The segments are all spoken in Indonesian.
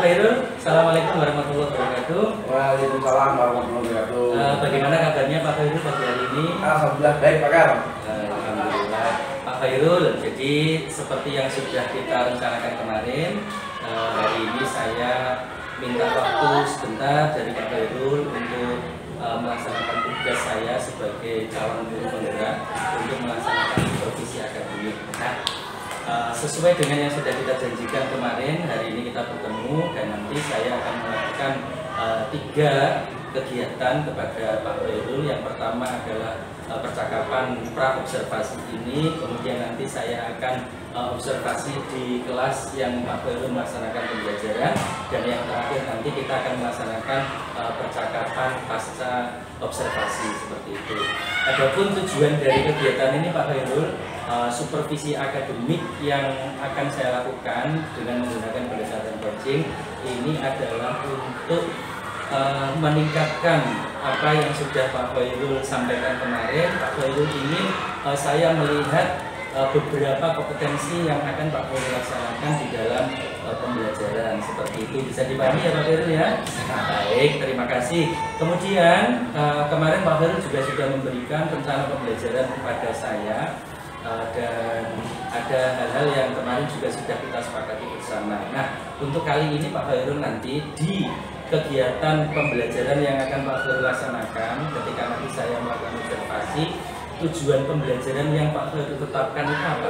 Khairul, Assalamualaikum warahmatullahi wabarakatuh. Waalaikumsalam warahmatullahi wabarakatuh. Bagaimana kabarnya Pak Khairul pagi hari ini? Alhamdulillah baik Pak Kar. Alhamdulillah Pak Khairul. Jadi seperti yang sudah kita rencanakan kemarin, hari ini saya minta waktu sebentar dari Pak Khairul untuk melaksanakan tugas saya sebagai calon guru penggerak untuk melaksanakan supervisi akademik. Nah, sesuai dengan yang sudah kita janjikan kemarin, hari ini kita bertemu dan nanti saya akan melakukan 3 kegiatan kepada Pak Khairul. Yang pertama adalah percakapan pra-observasi ini, kemudian nanti saya akan observasi di kelas yang Pak Khairul melaksanakan pembelajaran, dan yang terakhir nanti kita akan melaksanakan percakapan pasca observasi seperti itu. Adapun tujuan dari kegiatan ini Pak Khairul, supervisi akademik yang akan saya lakukan dengan menggunakan berdasarkan coaching ini adalah untuk meningkatkan apa yang sudah Pak Khairul sampaikan kemarin. Pak Khairul ingin saya melihat beberapa kompetensi yang akan Pak Khairul laksanakan di dalam pembelajaran seperti itu. Bisa dipahami ya Pak Khairul ya? Baik, terima kasih. Kemudian kemarin Pak Khairul juga sudah memberikan rencana pembelajaran kepada saya. Dan ada hal-hal yang kemarin juga sudah kita sepakati bersama. Nah, untuk kali ini Pak Khairul nanti di kegiatan pembelajaran yang akan Pak Khairul laksanakan ketika nanti saya melakukan observasi, tujuan pembelajaran yang Pak Khairul tetapkan itu apa?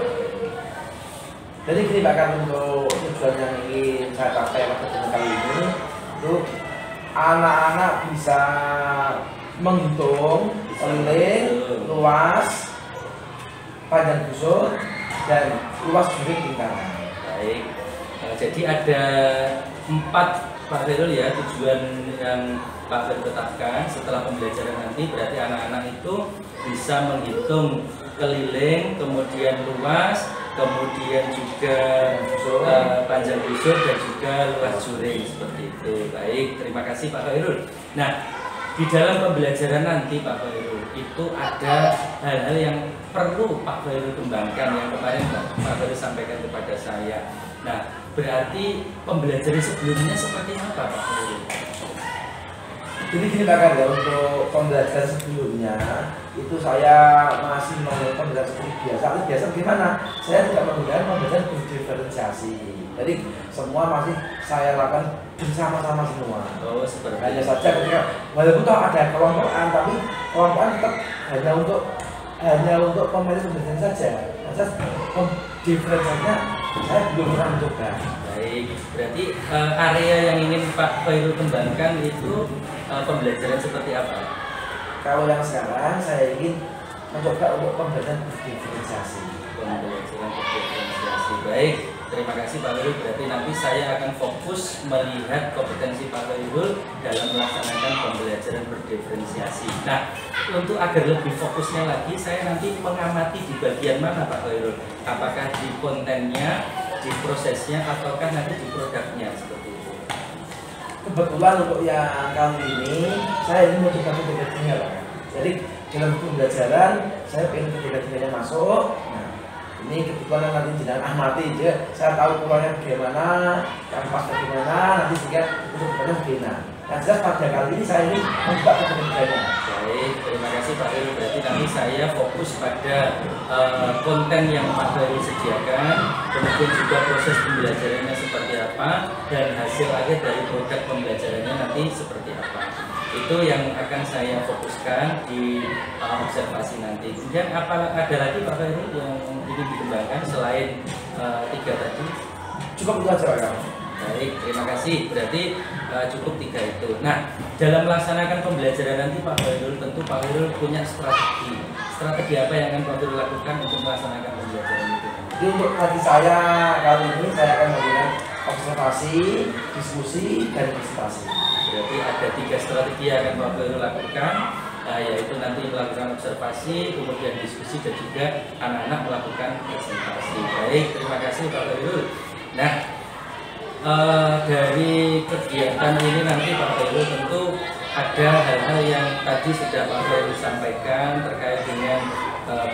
Jadi gini Pak Kar, untuk tujuan yang ingin saya capai pada kesempatan kali ini itu anak-anak bisa menghitung keliling, luas, panjang busur, dan luas juring lingkaran. Baik, jadi ada 4 Pak Khairul ya tujuan yang Pak Khairul tetapkan setelah pembelajaran nanti. Berarti anak-anak itu bisa menghitung keliling, kemudian luas, kemudian juga panjang busur dan juga luas juring seperti itu. Baik, terima kasih Pak Khairul. Nah, di dalam pembelajaran nanti Pak Khairul itu ada hal-hal yang perlu Pak Khairul kembangkan yang kemarin Pak Khairul sampaikan kepada saya. Nah, berarti pembelajaran sebelumnya seperti apa Pak Khairul? Jadi gini Pak Kar, ya, untuk pembelajaran sebelumnya itu saya masih menggunakan pembelajaran seperti biasa. Biasa gimana? Saya tidak menggunakan pembelajaran berdiferensiasi. Jadi semua masih saya lakukan bersama-sama semua. Oh, seperti hanya saja ketika walaupun toh ada kelompokan, tapi kelompokan tetap hanya untuk pemain pembelajaran saja. Diferensiasinya saya belum pernah mencoba. Baik, berarti area yang ingin Pak Khairul kembangkan itu pembelajaran seperti apa? Kalau yang sekarang saya ingin mencoba untuk pembelajaran berdiferensiasi. Pembelajaran berdiferensiasi. Baik, terima kasih Pak Khairul. Berarti nanti saya akan fokus melihat kompetensi Pak Khairul dalam melaksanakan pembelajaran berdiferensiasi. Nah, untuk agar lebih fokusnya lagi, saya nanti mengamati di bagian mana Pak Khairul? Apakah di kontennya, di prosesnya, ataukah nanti di produknya seperti itu? Kebetulan untuk yang kali ini saya ingin mencoba ketiga-tiganya Pak. Jadi dalam pembelajaran saya ingin ketiga-tiganya masuk. Nah, ini kebetulan nanti jenengan amati aja. Saya tahu polanya bagaimana, yang pas bagaimana, nanti sehingga untuk bagaimana. Nah, jelas pada kali ini saya ingin mencoba ketiga-tiganya. Baik, terima kasih Pak Khairul. Berarti nanti saya fokus pada konten yang Pak Khairul sediakan, kemudian juga proses pembelajarannya seperti apa, dan hasil akhir dari produk pembelajarannya nanti seperti apa. Itu yang akan saya fokuskan di observasi nanti. Kemudian ada lagi Pak Khairul yang ingin dikembangkan selain 3 tadi? Cukup itu aja Pak. Baik, terima kasih. Berarti cukup 3 itu. Nah, dalam melaksanakan pembelajaran nanti Pak Khairul, tentu Pak Khairul punya strategi. Strategi apa yang akan Pak Khairul lakukan untuk melaksanakan pembelajaran itu? Jadi untuk tadi saya kali ini saya akan menggunakan observasi, diskusi, dan presentasi. Berarti ada 3 strategi yang akan Pak Khairul lakukan, yaitu nanti melakukan observasi, kemudian diskusi, dan juga anak-anak melakukan presentasi. Baik, terima kasih Pak Khairul. Nah, dari kegiatan ini nanti Pak Khairul tentu ada hal-hal yang tadi sudah Pak Khairul sampaikan terkait dengan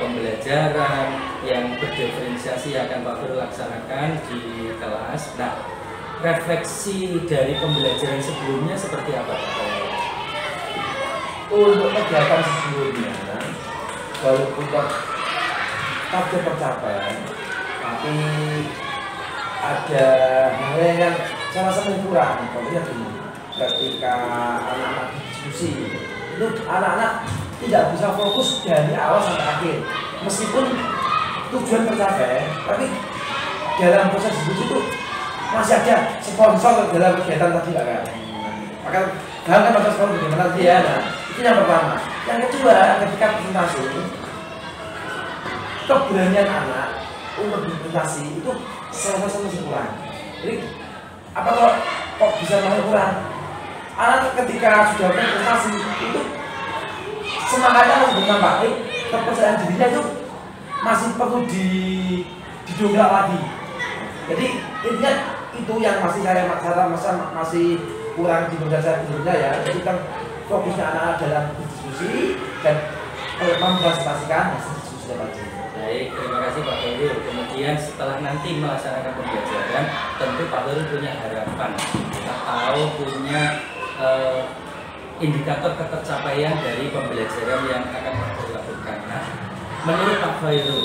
pembelajaran yang berdiferensiasi yang akan Pak Khairul laksanakan di kelas. Nah, refleksi dari pembelajaran sebelumnya seperti apa Pak? Untuk kegiatan sebelumnya, walaupun target tercapai, tapi ada hal yang saya rasa kurang. Contohnya gini, ketika anak-anak diskusi, itu anak-anak tidak bisa fokus dari awal sampai akhir. Meskipun tujuan tercapai, tapi dalam proses diskusi itu masih ada sponsor dalam kegiatan tadi kan. Maka dalam kan proses sponsor bagaimana dia? Nah, itu yang pertama. Yang kedua, ketika presentasi, keberanian anak untuk berpresentasi itu saya rasa masih kurang. Jadi apa kok bisa masih kurang? Anak ketika sudah berpresentasi itu semangatnya masih belum baik, kepercayaan dirinya itu masih perlu didongkrak lagi. Jadi intinya itu yang masih saya masih kurang di belajar sebelumnya ya. Jadi kan fokusnya anak-anak dalam diskusi dan mempresentasikan hasil diskusi tadi. Baik, terima kasih Pak Khairul. Kemudian setelah nanti melaksanakan pembelajaran, tentu Pak Khairul punya harapan atau punya indikator ketercapaian dari pembelajaran yang akan Pak Khairul lakukan. Nah, menurut Pak Khairul,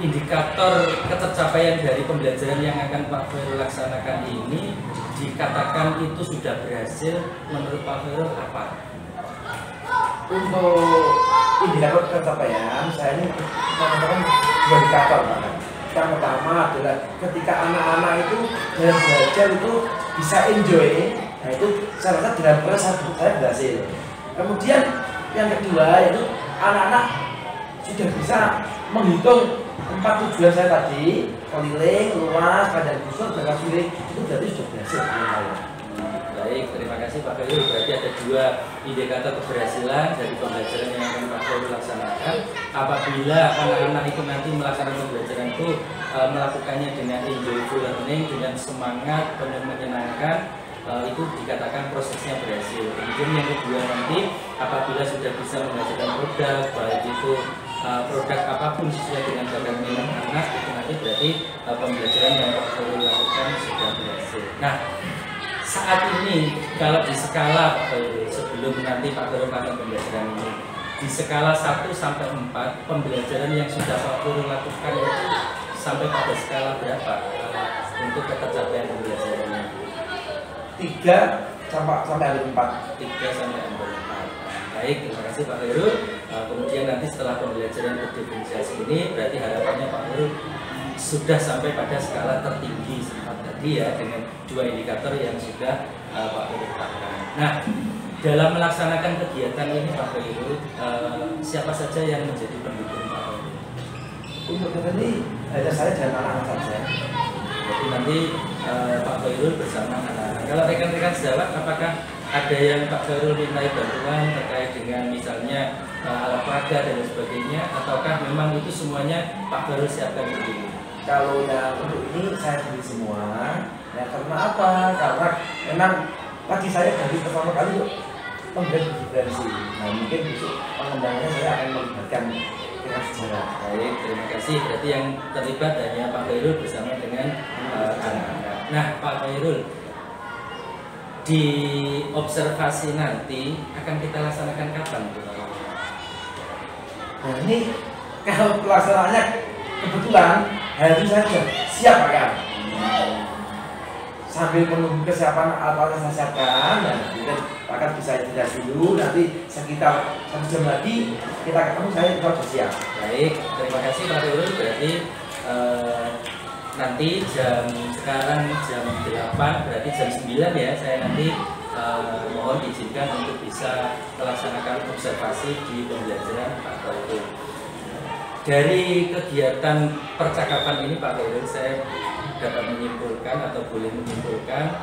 indikator ketercapaian dari pembelajaran yang akan Pak Khairul laksanakan ini dikatakan itu sudah berhasil, menurut Pak Khairul apa? Untuk indikator pencapaian, saya ini mengatakan dua indikator. Yang pertama adalah ketika anak-anak itu dalam belajar itu bisa enjoy, nah itu saya rasa dalam proses saya berhasil. Kemudian yang kedua yaitu anak-anak sudah bisa menghitung 4 tujuan saya tadi, keliling, luas, panjang busur, jangka sulit, itu berarti sudah berhasil. Baik, terima kasih Pak Khairul. Berarti ada dua indikator keberhasilan dari pembelajaran yang akan Pak Khairul laksanakan. Apabila anak-anak itu nanti melaksanakan pembelajaran itu melakukannya dengan enjoyful learning, dengan semangat, penuh menyenangkan, itu dikatakan prosesnya berhasil. Kemudian yang kedua nanti, apabila sudah bisa menghasilkan produk, baik itu produk apapun sesuai dengan bakat minat anak, itu nanti berarti pembelajaran yang Pak Khairul lakukan sudah berhasil. Nah, saat ini kalau di skala Pak Khairul, sebelum nanti Pak Khairul melakukan pembelajaran ini, di skala 1 sampai 4 pembelajaran yang sudah Pak Khairul lakukan itu sampai pada skala berapa untuk ketercapaian pembelajarannya? 3 sampai 4. 3 sampai 4. Baik, terima kasih Pak Khairul. Kemudian nanti setelah pembelajaran berdiferensiasi ini, berarti harapannya Pak Khairul sudah sampai pada skala tertinggi sempat tadi ya, dengan 2 indikator yang sudah Pak Khairul tetapkan. Nah, dalam melaksanakan kegiatan ini Pak Khairul, siapa saja yang menjadi pendukung Pak Khairul? Untuk ini hanya saya dan anak-anak saja. Jadi nanti Pak Khairul bersama anak-anak. Kalau rekan-rekan sejawat, apakah ada yang Pak Khairul mintai bantuan terkait dengan misalnya alat peraga dan sebagainya, ataukah memang itu semuanya Pak Khairul siapkan sendiri? Kalau yang untuk ini saya sendiri semua. Ya karena apa? Karena memang tadi saya dari pertama kali pembelajaran diferensi. Nah mungkin besok pengembangannya saya akan melibatkan dengan sejarah. Baik, terima kasih. Berarti yang terlibat hanya Pak Khairul bersama dengan anak-anak. Nah Pak Khairul, di observasi nanti akan kita laksanakan kapan? Nah ini kalau pelaksanaannya kebetulan hari ini saya sudah siap kan. Sambil menunggu kesiapan alat yang saya siapkan, dan kemudian akan bisa istirahat dulu. Nanti sekitar 1 jam lagi kita ketemu, saya sudah siap. Baik, terima kasih Pak Khairul. Berarti nanti sekarang jam 8, berarti jam 9 ya, saya nanti mohon diizinkan untuk bisa melaksanakan observasi di pembelajaran Pak Khairul. Dari kegiatan percakapan ini Pak Khairul, saya dapat menyimpulkan atau boleh menyimpulkan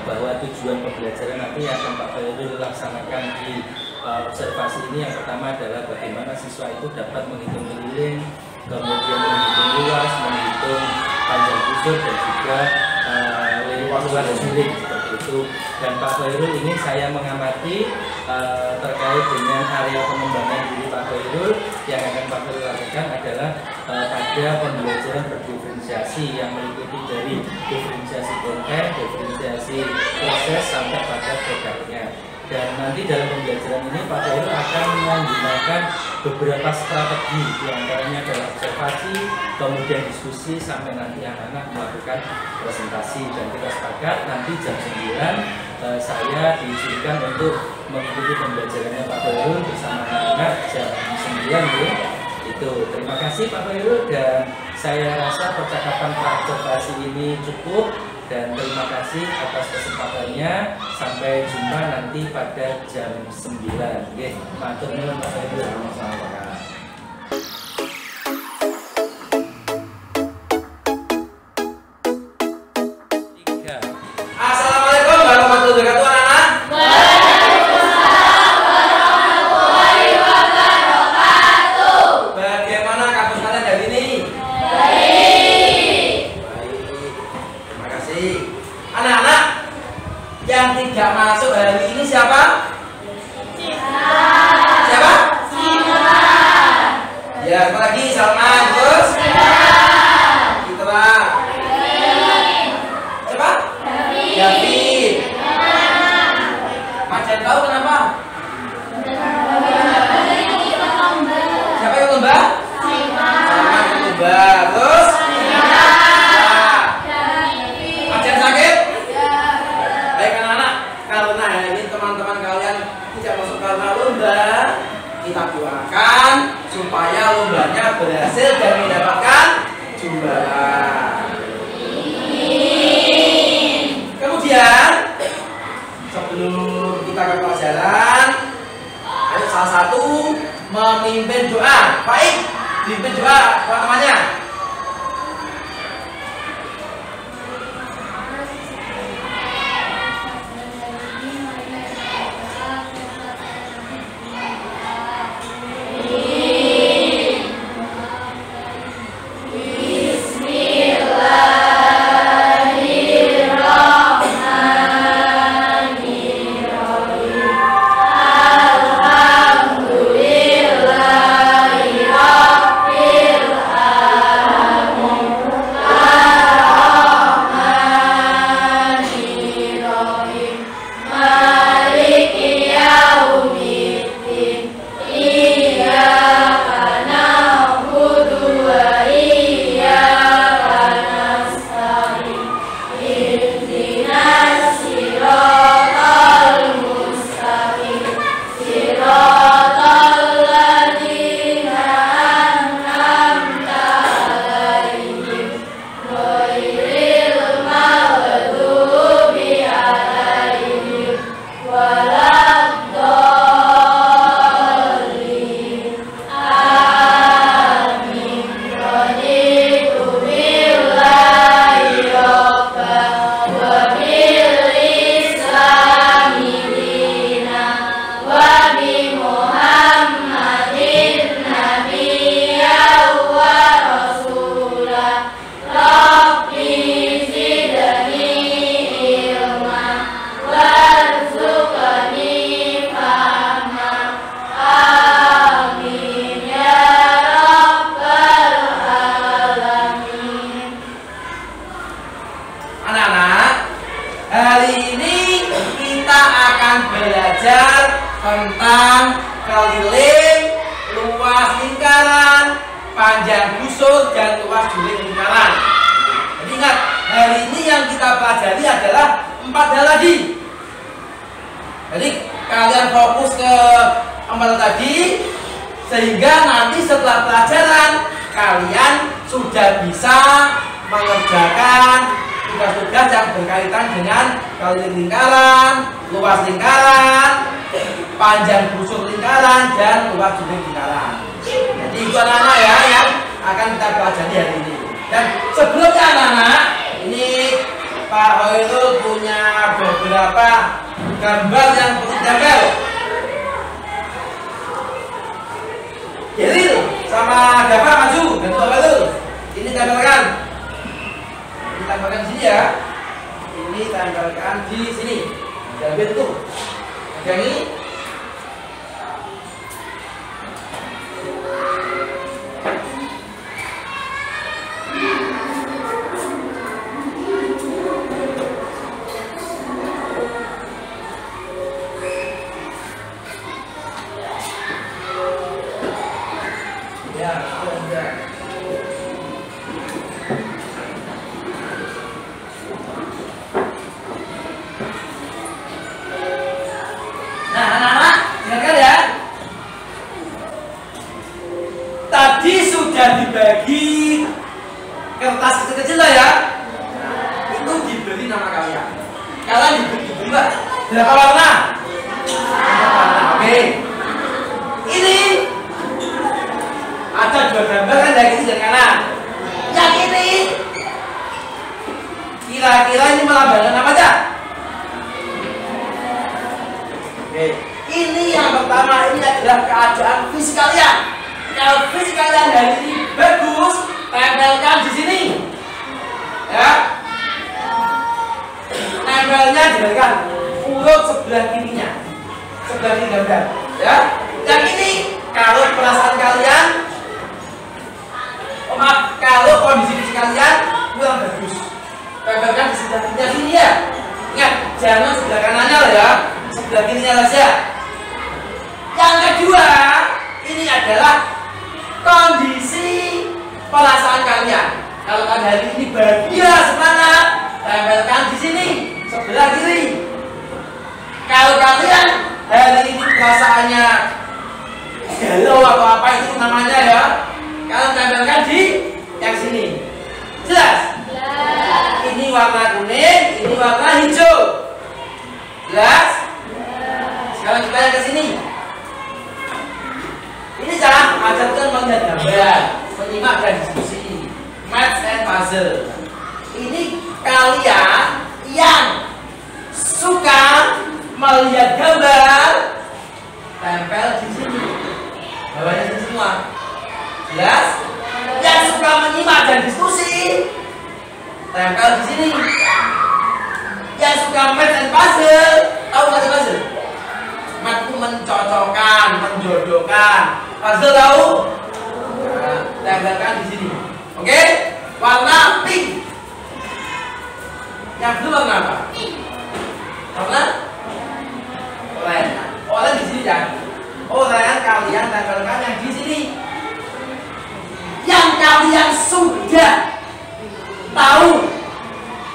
bahwa tujuan pembelajaran nanti yang akan Pak Khairul laksanakan di observasi ini, yang pertama adalah bagaimana siswa itu dapat menghitung keliling, kemudian menghitung luas, menghitung panjang busur, dan juga luas sulit seperti itu. Dan Pak Khairul ini saya mengamati terkait dengan area pengembangan diri Pak Khairul, yang akan Pak Khairul lakukan adalah pada pembelajaran berdiferensiasi yang meliputi dari diferensiasi konten, diferensiasi proses sampai pada produknya. Dan nanti dalam pembelajaran ini Pak Khairul akan menggunakan beberapa strategi, diantaranya adalah observasi, kemudian diskusi, sampai nanti anak-anak melakukan presentasi. Dan kita sepakat nanti jam 9 saya diizinkan untuk mengikuti pembelajarannya Pak Khairul bersama anak-anak jam 9 Bu. Itu terima kasih Pak Khairul, dan saya rasa percakapan observasi ini cukup. Dan terima kasih atas kesempatannya. Sampai jumpa nanti pada jam 9. Oke, matur nuwun Pak Khairul. Sama-sama. Assalamualaikum warahmatullahi wabarakatuh, anak-anak. Bagaimana kabar kalian hari ini? Terima kasih. Anak-anak, yang tidak masuk hari ini siapa? Siapa? Ya, apa lagi? Salman, terus? Citra. Siapa? David. Macan tahu kenapa? Siapa yang lomba? Salman yang lomba. Terus? Macan sakit? Baik anak-anak, karena ini teman-teman kalian tidak masuk karena lomba, kita doakan supaya lombanya berhasil dan mendapatkan juara. Kemudian sebelum kita ke pelajaran, ayo salah satu memimpin doa. Baik, pimpin doa teman-temannya. Tentang keliling, luas lingkaran, panjang busur, dan luas juling lingkaran. Jadi ingat, hari ini yang kita pelajari adalah 4 hal tadi. Jadi kalian fokus ke 4 tadi, sehingga nanti setelah pelajaran kalian sudah bisa mengerjakan tugas-tugas yang berkaitan dengan keliling lingkaran, luas lingkaran, panjang busur lingkaran, dan luas juling lingkaran. Jadi itu anak-anak ya yang akan kita pelajari hari ini. Dan sebelumnya anak-anak, ini Pak Khairul punya beberapa gambar yang perlu ditempel. Jadi sama Dava maju, dan Pak Khairul ini tempelkan. Ini tempelkan di sini ya. Ini tempelkan di sini. Jadi itu. Pegangi. Berapa warna? 4 warna. Oke. Ini ada 2 gambar kan dari kiri dan kanan. Yang ini kira-kira ini melambangkan apa aja? Oke. Ini yang pertama, ini adalah keadaan fisik kalian. Kalau fisik kalian hari ini bagus, tempelkan di sini. Ya. Tempelnya jadikan urut sebelah kirinya. Sebelah kiri gambar. Ya. Yang ini kalau perasaan kalian, maaf, kalau kondisi fisik kalian kurang bagus, tempelkan di sebelah kirinya sini ya. Ingat, jangan sebelah kanannya lah ya, sebelah kirinya saja. Yang kedua, ini adalah kondisi perasaan kalian. Kalau kalian hari ini bahagia, semangat, tempelkan di sini sebelah kiri. Kalau kalian hari ini perasaannya galau atau apa itu namanya ya, kalian tempelkan di yang sini. Jelas? Ini warna kuning, ini warna hijau. Jelas? Sekarang kita yang ke sini. Ini cara ajarkan melihat gambar, menyimak dan diskusi, math and puzzle. Ini kalian yang suka melihat gambar, tempel di sini. Bawahnya sini semua. Jelas? Yang suka menyimak dan diskusi, tempel di sini. Yang suka math and puzzle, tahu math and puzzle? Math itu mencocokkan, menjodohkan. Puzzle tahu? Nah, tempelkan di sini. Oke? Warna pink. Yang blue warna apa? Warna oranye. Oranye di sini ya. Oranye kalian tempelkan yang di sini. Yang kalian sudah tahu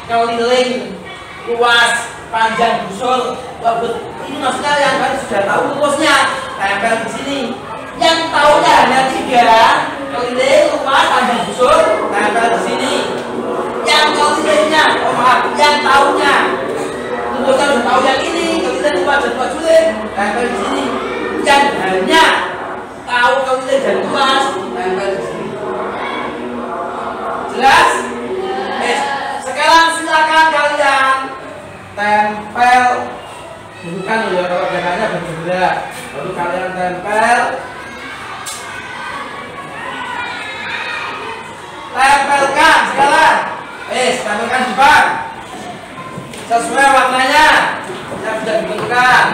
keliling, luas, panjang, busur, bagus. Ini maksudnya yang kalian sudah tahu luasnya, tempel di sini. Yang tahunya hanya 3, keliling, luas, panjang, busur, tempel di sini. Yang kelilingnya, oh maaf, yang tahunya luasnya sudah tahu yang ini, keliling, luas, dan busur, tempel di sini. Yang hanya tahu keliling dan luas, tempel di sini. Jelas? Sekarang silakan kalian tempel, bukan ya, kalau jangannya bergerak, lalu kalian tempelkan sekarang, tempelkan di bak sesuai warnanya yang sudah ditentukan.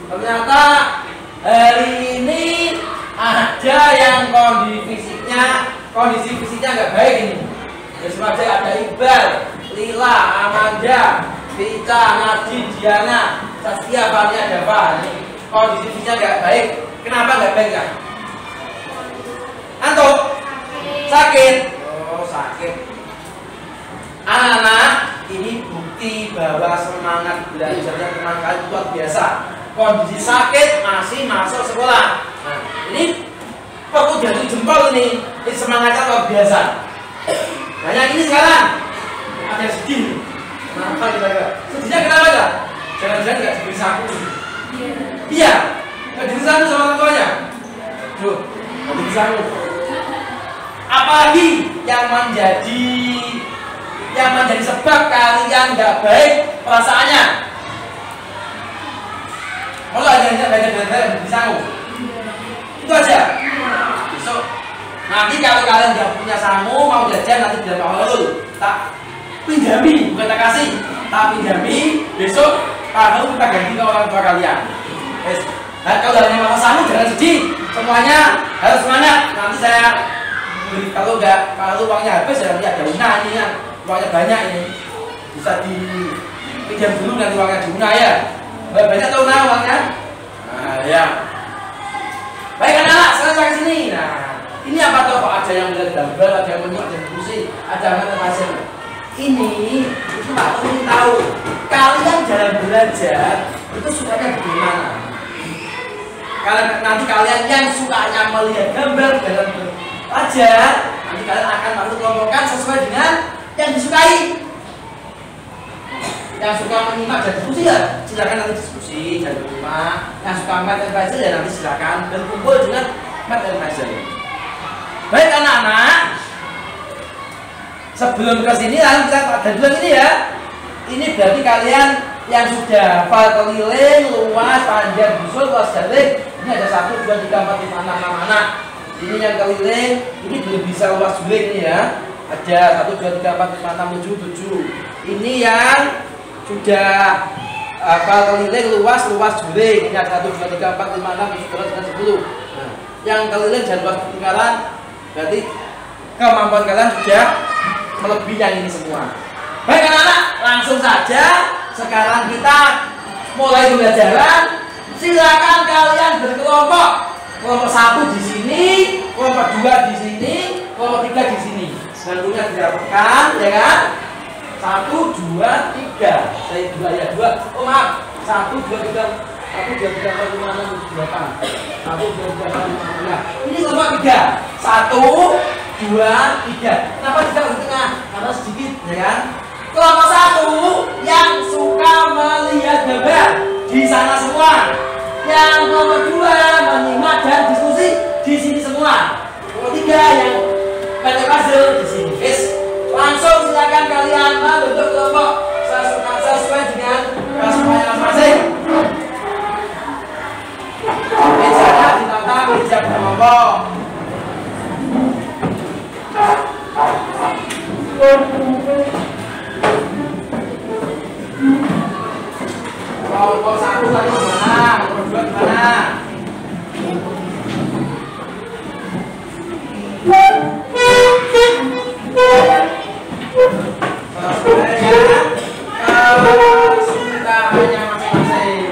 Ternyata hari ini ada yang kondisi fisiknya nggak baik ini. Ya sengaja ada Iqbal, Lila, Amanda, Vita, Nadi, Diana, Saskia, Fania, Dava. Ini kondisi fisiknya nggak baik. Kenapa nggak baik kan? Antuk? Sakit? Oh sakit. Anak-anak, ini bukti bahwa semangat belajarnya teman kalian luar biasa. Kondisi sakit masih masuk sekolah. Nah, ini perlu jatuh jempol ini semangatnya luar biasa. Nah yang ini sekarang ada yang sedih. Kenapa kita? Sedihnya kenapa ya? Jangan-jangan nggak diberi sapu. Iya, nggak diberi sapu sama orang tuanya. Tuh, nggak diberi sapu. Apalagi yang menjadi sebab kalian nggak baik perasaannya. Kalau aja banyak sangu, itu aja. Besok nanti kalau kalian nggak punya sangu mau jajan nanti bilang Pak Harul tak pinjami, bukan tak kasih, tak pinjami. Besok Pak Harul kita ganti ke orang tua kalian. Nah kalau hanya makan sangu jangan sedih, semuanya harus semangat. Nanti saya beri, kalau nggak uangnya habis ya nanti ada una ini kan, uangnya banyak ini bisa dipinjam dulu nanti uangnya diuna ya. Banyak tahu nah uangnya. Nah ya. Baik anak-anak, sekarang saya sini. Nah, ini apa tuh Pak? Ada yang melihat gambar, ada yang menyimak, ada yang diskusi, ada yang pasien. Ini itu Pak ingin tahu kalian dalam belajar itu sukanya bagaimana? Kalau nanti kalian yang sukanya melihat gambar dalam belajar, nanti kalian akan masuk kelompokkan sesuai dengan yang disukai. Yang suka menyimak dan diskusi ya silakan nanti diskusi dan rumah. Yang suka mat dan puzzle ya nanti silakan berkumpul dengan mat dan puzzle. Baik anak-anak, sebelum ke sini lalu kita ada dua ini ya. Ini berarti kalian yang sudah hafal keliling, luas, panjang, busul, luas jalik. Ini ada 1, 2, 3, 4, 5, 6 anak. Ini yang keliling, ini belum bisa luas julik ini ya. Ada 1, 2, 3, 4, 5, 6, 7. Ini yang sudah hafal keliling, luas juling. Ini ada 1, 2, 3, 4, 5, 6, 7, 8, 9, 10. Nah, yang keliling dan luas lingkaran berarti kemampuan kalian sudah melebihi yang ini semua. Baik anak-anak, langsung saja sekarang kita mulai pembelajaran. Silakan kalian berkelompok. Kelompok 1 di sini, kelompok 2 di sini, kelompok 3 di sini. Tentunya dirapatkan, ya kan? 1, 2, 3. Saya 2 ya 2. Oh maaf. 1, 2, 3. 1, 2, 3, 4, 5, 6, 7, 8. 1, 2, 3, 4, 5, 6. Ini kelompok 3. 1, 2, 3. Kenapa tidak di tengah? Karena sedikit, ya kan? Kelompok 1 yang suka melihat gambar di sana semua. Yang kelompok 2 menyimak dan diskusi di sini semua. Kelompok 3 yang pada puzzle di sini. Langsung silakan kalian membentuk kelompok sesuai dengan kesukaan masing-masing. Mejanya ditata meja berkelompok. Kelompok 1 tadi gimana? Kelompok 2 gimana? Kesukaannya masing-masing.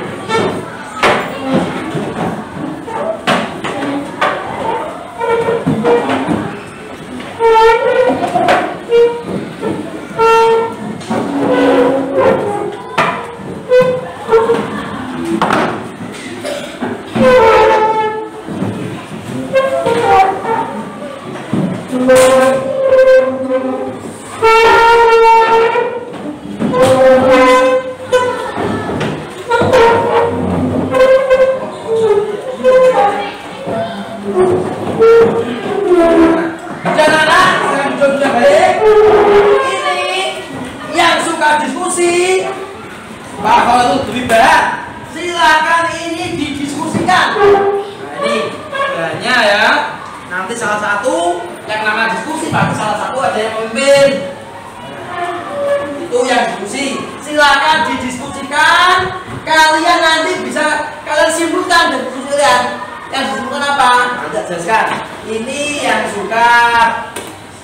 jelaskan. Ini yang suka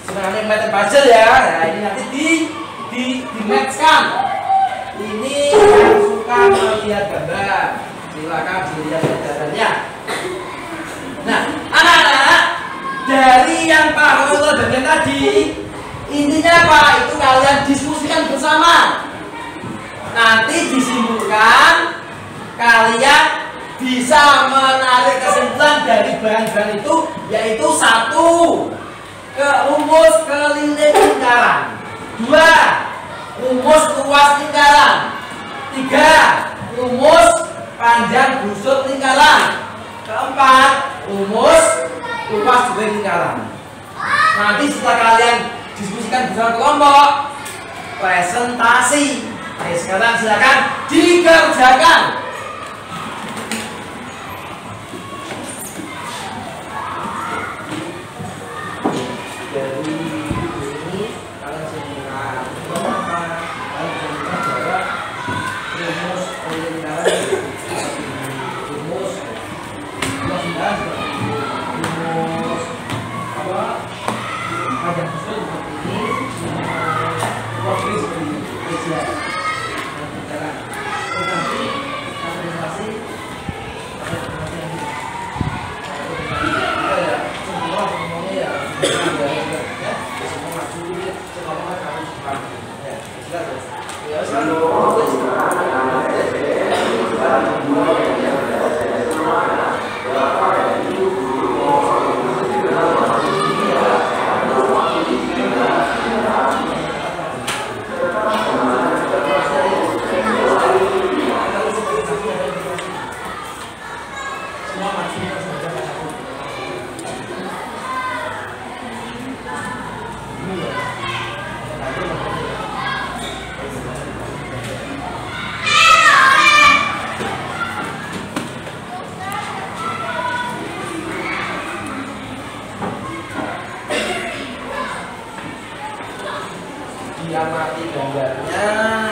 sebenarnya meten puzzle ya. Nah, ini nanti di matchkan. Ini yang suka melihat gambar, silakan dilihat gambarnya. Nah, anak-anak, dari yang Pak Hoirul bagian tadi, intinya apa? Itu kalian diskusikan bersama. Nanti disimpulkan, kalian bisa menarik kesimpulan dari bahan-bahan itu, yaitu 1. Rumus keliling lingkaran, 2. Rumus luas lingkaran, 3. Rumus panjang busur lingkaran, 4. Rumus luas juga lingkaran. Nanti setelah kalian diskusikan bersama kelompok, presentasi. Oke, sekarang silakan dikerjakan. Dari ini kalian simpulkan apa? Kalian simpulkan bahwa rumus lingkaran, rumus luas lingkaran seperti ini, rumus apa? Panjang busur seperti ini, luas seperti ini. Diamati gambarnya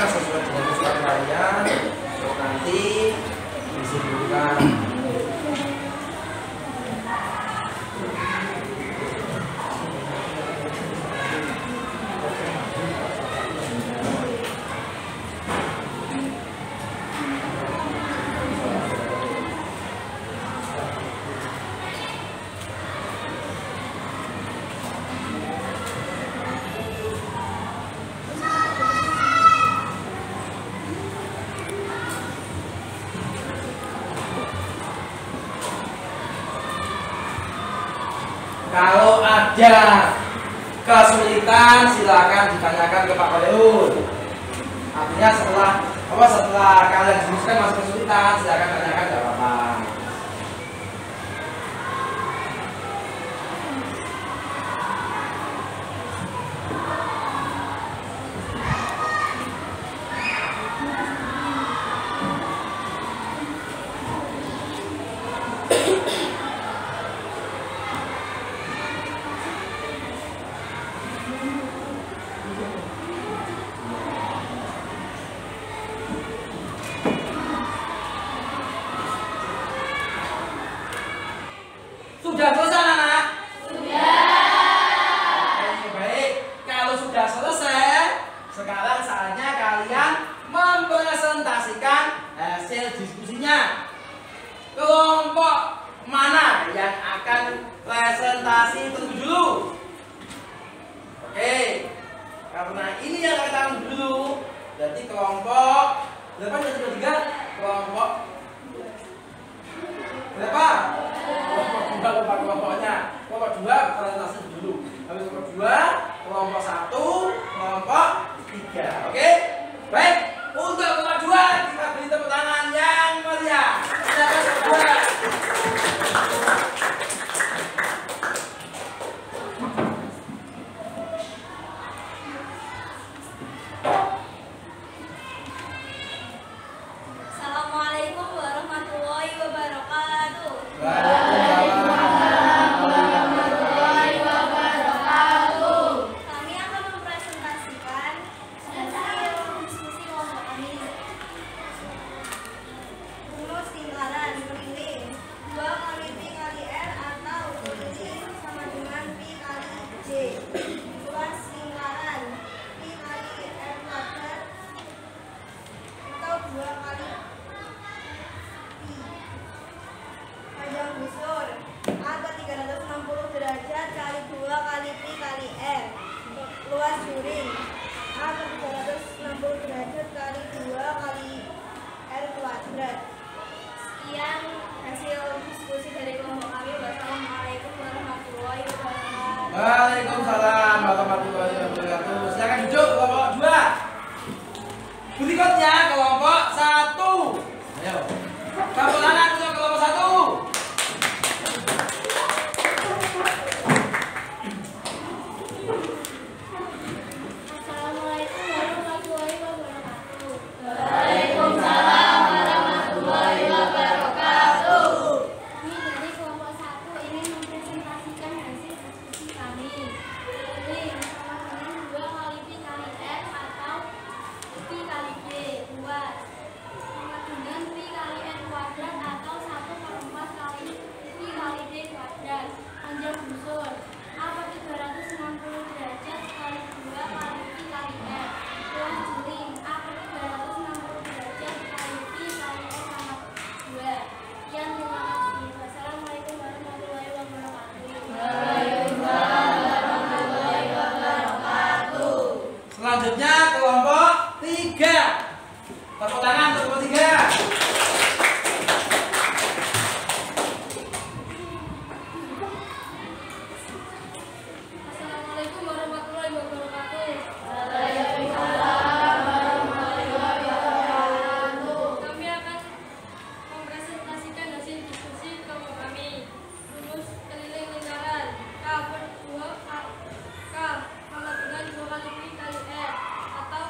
sesuai dengan usulan kalian, nanti disimpulkan. Kalau ada kesulitan silakan ditanyakan ke Pak Hoirul. Artinya setelah kalian diskusikan masih kesulitan, silakan tanyakan, tidak apa-apa. hasil diskusi dari kelompok kami. Wassalamualaikum warahmatullahi wabarakatuh. Waalaikumsalam warahmatullahi wabarakatuh. Silakan duduk kelompok 2. Berikutnya kelompok 1. Ayo. Tepuk tangan untuk kelompok 1. Assalamualaikum warahmatullahi wabarakatuh. Waalaikumsalam warahmatullahi wabarakatuh. Kami dari kelompok 1 ingin mempresentasikan hasil diskusi kami. Pilih sama dengan 2 kali Pi kali R atau Pi kali G. 2 sama dengan Pi kali R kuadrat atau 1/4 kali Pi kali D kuadrat. Panjang busur. Apa 360 derajat kali 2 kali Pi kali R. Luas juling. Apa 360 derajat kali Pi kali R sama 2. Yang terima kasih. Wassalamualaikum warahmatullahi wabarakatuh. Waalaikumsalam warahmatullahi wabarakatuh. Selanjutnya kelompok 3. Tepuk tangan untuk kelompok 3. Assalamualaikum warahmatullahi wabarakatuh. Waalaikumsalam warahmatullahi wabarakatuh. Kami akan mempresentasikan hasil diskusi kelompok kami. Rumus keliling lingkaran K per 2 K sama dengan 2 kali Pi kali R atau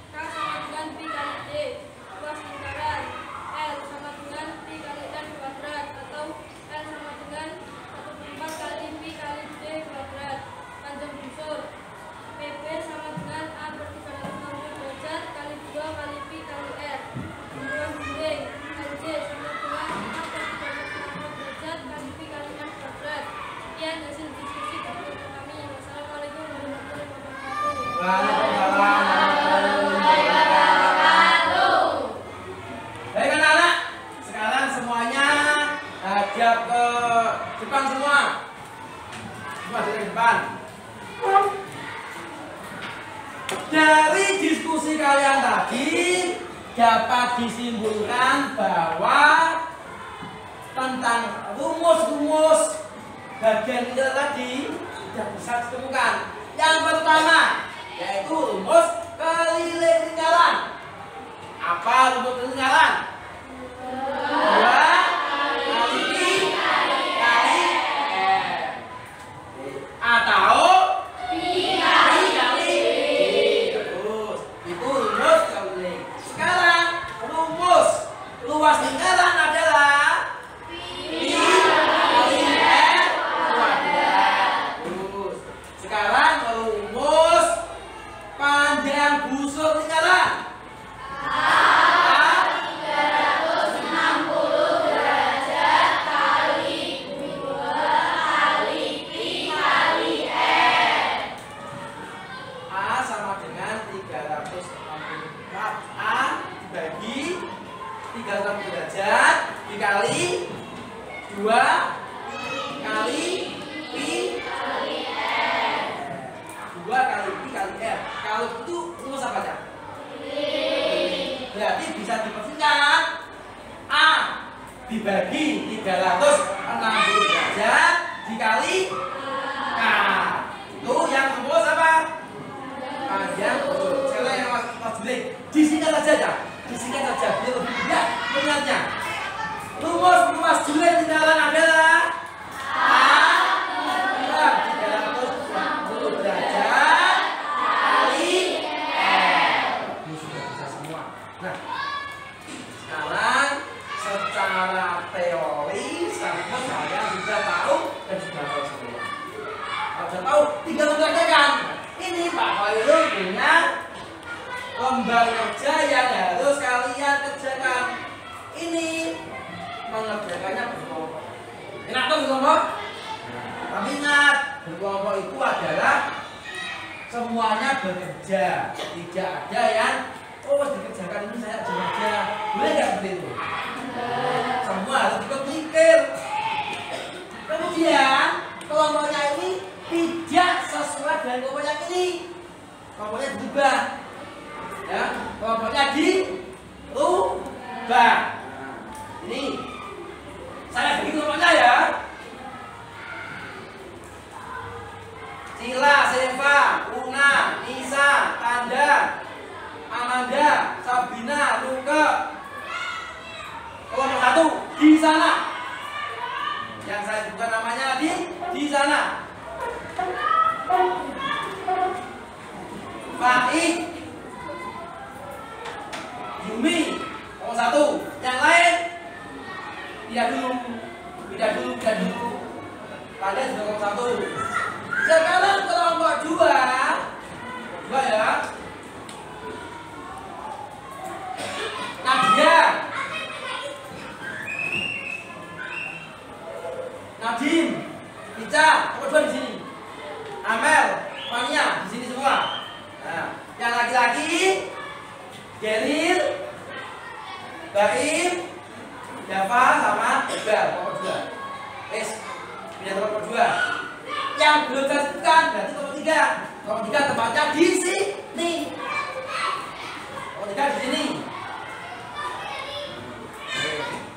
K sama dengan Pi kali D. Luas lingkaran L sama dengan Pi kali R kuadrat atau L sama dengan 1/4 kali Pi kali D kuadrat. Panjang busur PB sama dengan A per 360 derajat kali 2 kali Pi kali R. Luas juling LJ sama dengan A per 360 derajat kali Pi kali R kuadrat. Sekian hasil diskusi dari kelompok kami. Wassalamualaikum warahmatullahi wabarakatuh. Waalaikumsalam warahmatullahi wabarakatuh. Baik anak-anak, sekarang semuanya hadap ke depan semua. Semua hadap ke depan. Dari diskusi kalian tadi dapat disimpulkan bahwa tentang rumus-rumus bagian ini tadi sudah bisa ditemukan. Yang pertama yaitu rumus keliling lingkaran. Apa rumus keliling lingkaran? 2 kali Pi kali R atau Pi kali terus itu rumus keliling. Sekarang rumus luas lingkaran adalah Pi kali R kuadrat. Terus sekarang rumus panjang busur lingkaran. A sama dengan 364. A dibagi 360 derajat dikali 2 kali Pi kali R. 2 kali Pi kali R. Kalau itu rumus apa aja? Berarti bisa dipersingkat. A dibagi 360 derajat dikali K. Itu yang rumus apa? Panjang busur. Sekarang yang mas Juling, disingkat saja ya. Disingkat saja biar lebih mudah mengingatnya. Rumus Mas Juling lingkaran adalah A per 360 derajat kali R. Ini sudah bisa semua. Nah, sekarang secara teori sama kalian sudah tahu dan sudah tahu semua. Kalau sudah tahu, tinggal mengerjakan. Ini Pak Khairul punya lembar kerja yang harus kalian kerjakan. Ini mengerjakannya berkelompok. Enak tuh berkelompok? Tapi ingat, berkelompok itu adalah semuanya bekerja. Tidak ada yang dikerjakan ini saya aja aja. Boleh nggak seperti itu? Semua harus berpikir. Kemudian kelompoknya ini tidak sesuai dengan kelompok yang ini. Kelompoknya berubah. Ya, kelompoknya dirubah. Ini 1 di sana. Yang saya bukan namanya di sana. Faik, Yumi, nomor 1. Yang lain tidak dulu. Kalian sudah nomor 1. Sekarang kelompok 2 ya. Nadia, Nadim, Ica, nomor 2 di sini. Amel, Fania di sini semua. Nah, yang laki-laki Geril, Baim, Dava sama Iqbal, nomor 2. Pindah nomor 2. Yang belum saya sebutkan berarti nomor 3. Nomor 3 tempatnya di sini. Nomor 3 di sini.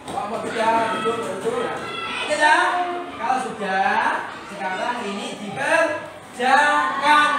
Nomor 3 betul. Oke ya. Kalau sudah, sekarang ini dikerjakan.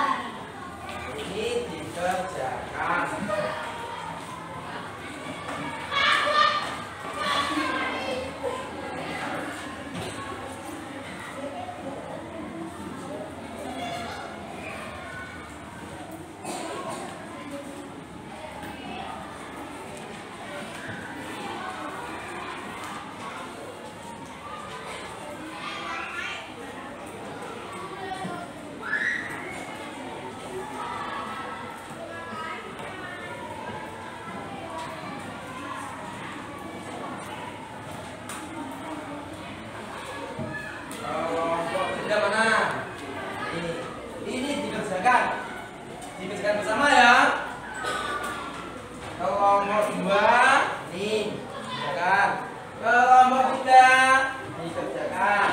Dikerjakan bersama ya. Kelompok 2 nih dikerjakan. Kelompok 3 dikerjakan.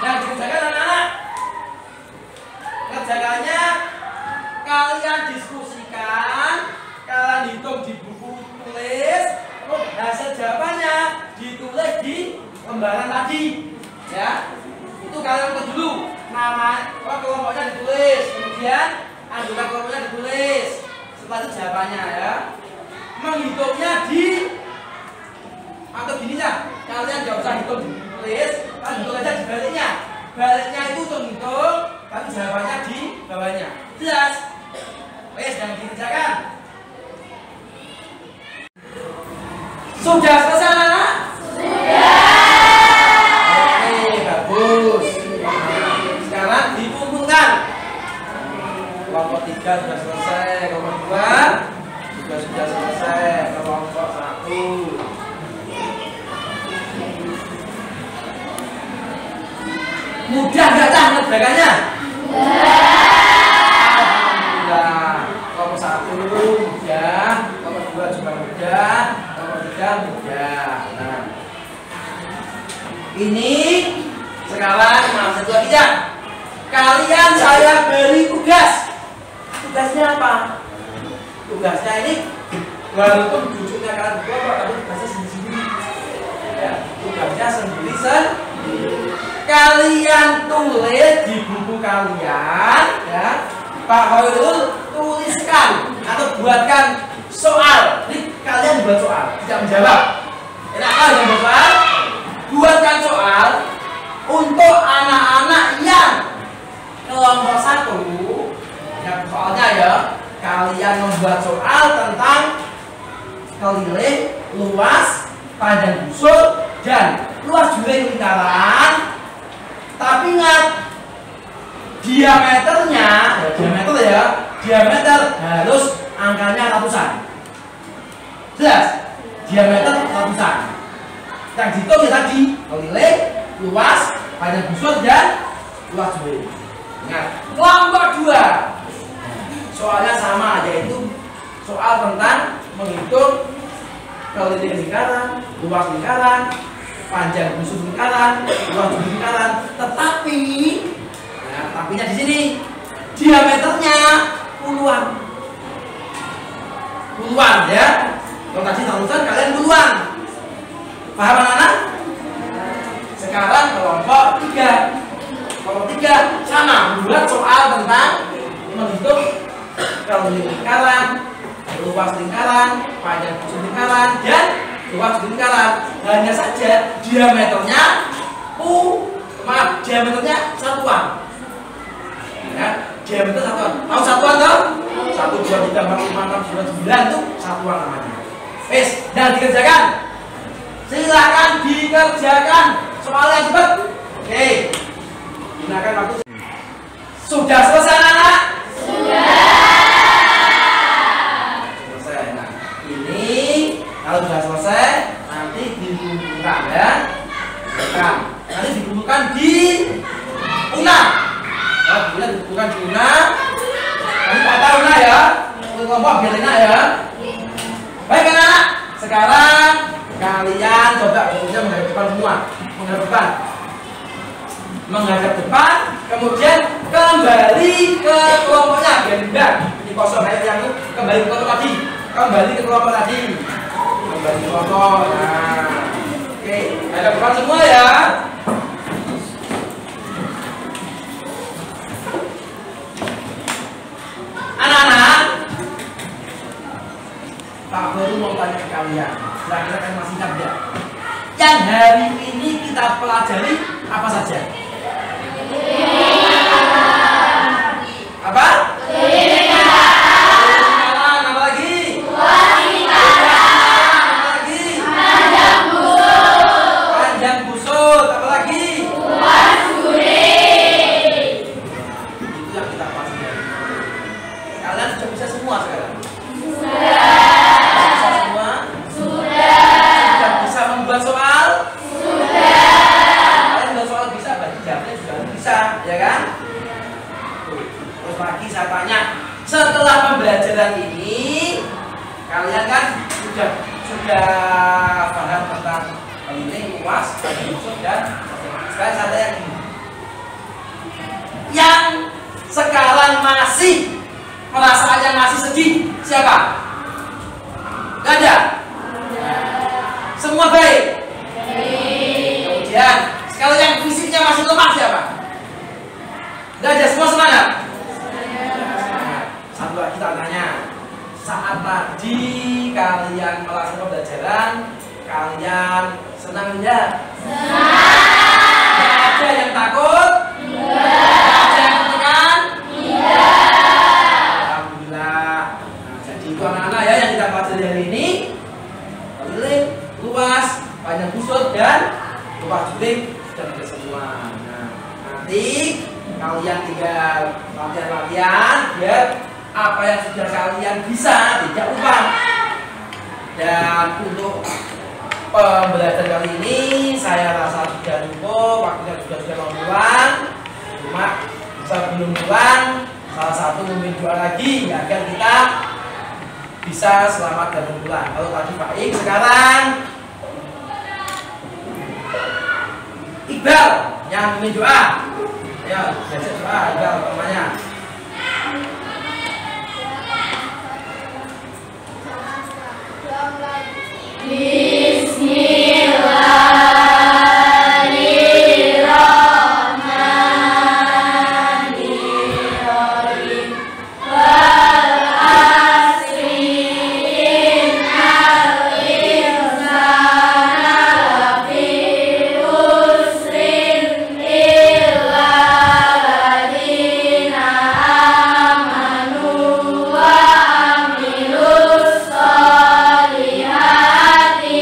Yang dikerjakan anak-anak. Kerjakannya kalian diskusikan, kalian hitung di buku tulis, hasil jawabannya ditulis di lembaran tadi ya. Itu kalian tulis dulu nama kelompoknya ditulis, kemudian anggota kelompoknya ditulis, setelah itu jawabannya ya. Menghitungnya atau gini ya, kalian gak usah hitung ditulis, kalian hitung aja di baliknya itu hitung, tapi jawabannya di bawahnya. Jelas? Dan dikerjakan. Sudah selesai anak-anak? Bagus. Sekarang dikumpulkan. Kelompok 3 sudah selesai, kelompok 2 juga sudah selesai, kelompok 1. Mudah nggak cah ngerjakannya? Alhamdulillah. Kelompok 1 mudah, kelompok 2 juga mudah, kelompok 3 mudah. Nah, ini sekarang satu lagi ya. Kalian saya beri tugas. Tugasnya apa? Tugasnya ini walaupun jujurnya kalian berdua, tapi tugasnya sendiri-sendiri. Ya, tugasnya sendiri-sendiri. Kalian tulis di buku kalian, ya. Pak Khairul tuliskan atau buatkan soal. Jadi kalian buat soal, tidak menjawab. Enak kan yang buat soal? Buatkan soal untuk anak-anak yang kelompok 1. Yang soalnya ya, kalian membuat soal tentang keliling, luas, panjang busur, dan luas juring lingkaran. Tapi ingat, diameternya, diameter harus angkanya ratusan. Jelas? Diameter ratusan. Yang dihitung ya tadi, keliling, luas, panjang busur, dan luas juring. Ingat, kelompok 2 soalnya sama, yaitu soal tentang menghitung keliling lingkaran, luas lingkaran, panjang busur lingkaran, luas juring lingkaran. Tetapi, nah, tapinya di sini diameternya puluhan ya. Kalau tadi ratusan, kalian puluhan. Paham anak-anak? Sekarang kelompok 3. Kelompok 3 sama, membuat soal tentang menghitung keliling lingkaran, luas lingkaran, panjang busur lingkaran, dan luas di lingkaran. Hanya saja diameternya diameternya satuan. Ya, diameter satuan. Tahu satuan toh? 1, 2, 3, 4, 5, 6, 7, 9 itu satuan namanya. Dan dikerjakan. Silakan dikerjakan. Soal yang cepat. Oke. Gunakan waktu. Sudah selesai anak? Sudah. Selesai. Nah, ini kalau sudah selesai nanti dikumpulkan ya. Nanti dikumpulkan di Una. Dikumpulkan di Una. Nanti Pak tahu Una ya. Kelompok biar enak ya. Baik anak. Sekarang kalian coba kemudian menghadap depan semua. Menghadap depan, kemudian kembali ke kelompoknya biar indah. Ini kosong kayak yang itu, kembali ke kelompok tadi. Kembali ke kelompok. Nah, oke, hadap depan semua ya. Anak-anak, Pak baru mau tanya ke kalian. Kira-kira kalian masih ingat ya? Yang hari ini kita pelajari apa saja? Apa? Lingkaran. Apa lagi? Panjang busut. Apa lagi? Itu yang kita pelajari. Kalian sudah bisa semua sekarang? Bisa semua? Sudah bisa membuat soal? Kalian membuat soal bisa, berarti jawabnya juga bisa, ya kan? Terus lagi saya tanya, setelah pembelajaran ini kalian kan sudah paham tentang ini luas, busuk dan sekarang saya tanya gini, yang sekarang masih perasaannya masih sedih siapa? Gak ada? Semua baik? Kemudian kalau yang fisiknya masih lemah siapa? Gak ada, semua semangat? Satu lagi tak tanya, saat tadi kalian melakukan pembelajaran, kalian senang tidak? Gak ada yang takut? Gak ada yang tekan? Alhamdulillah. Nah, jadi itu anak-anak ya yang kita pelajari hari ini, keliling, luas, panjang busur dan luas juling sudah ada semua. Nah, nanti kalian tinggal latihan-latihan biar apa yang sudah kalian bisa tidak lupa. Dan untuk pembelajaran kali ini saya rasa sudah cukup, waktunya sudah mau pulang. Cuma sebelum pulang salah satu memimpin doa lagi agar kita bisa selamat dan pulang. Kalau tadi baik, sekarang Iqbal yang memimpin doa. Ya, belajar doa Iqbal namanya. Bismillahirrahmanirrahim. Wal asri innal insana lafi khusrin illa alladziina amanu wa amilus sholihati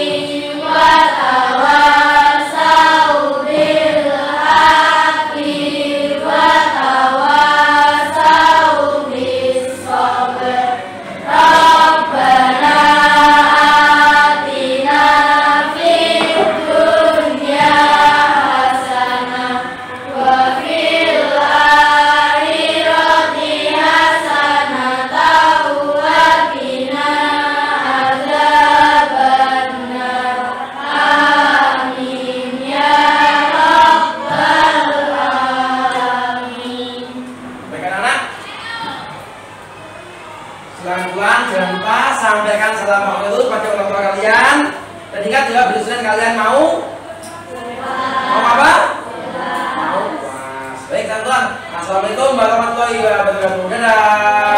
wa tawasaw bil haqqi wa tawasaw bis sabr. Rabbana atina fid dunya hasanah wa fil akhirati hasanah wa qina adzabannar. Amin ya rabbal alamin. Baik anak-anak, setelah pulang jangan lupa sampaikan salam maulid pada orang tua kalian. Dan ingat ya, besok Senin kalian mau apa? Mau puas. Baik teman-teman, assalamualaikum warahmatullahi wabarakatuh. Dadah.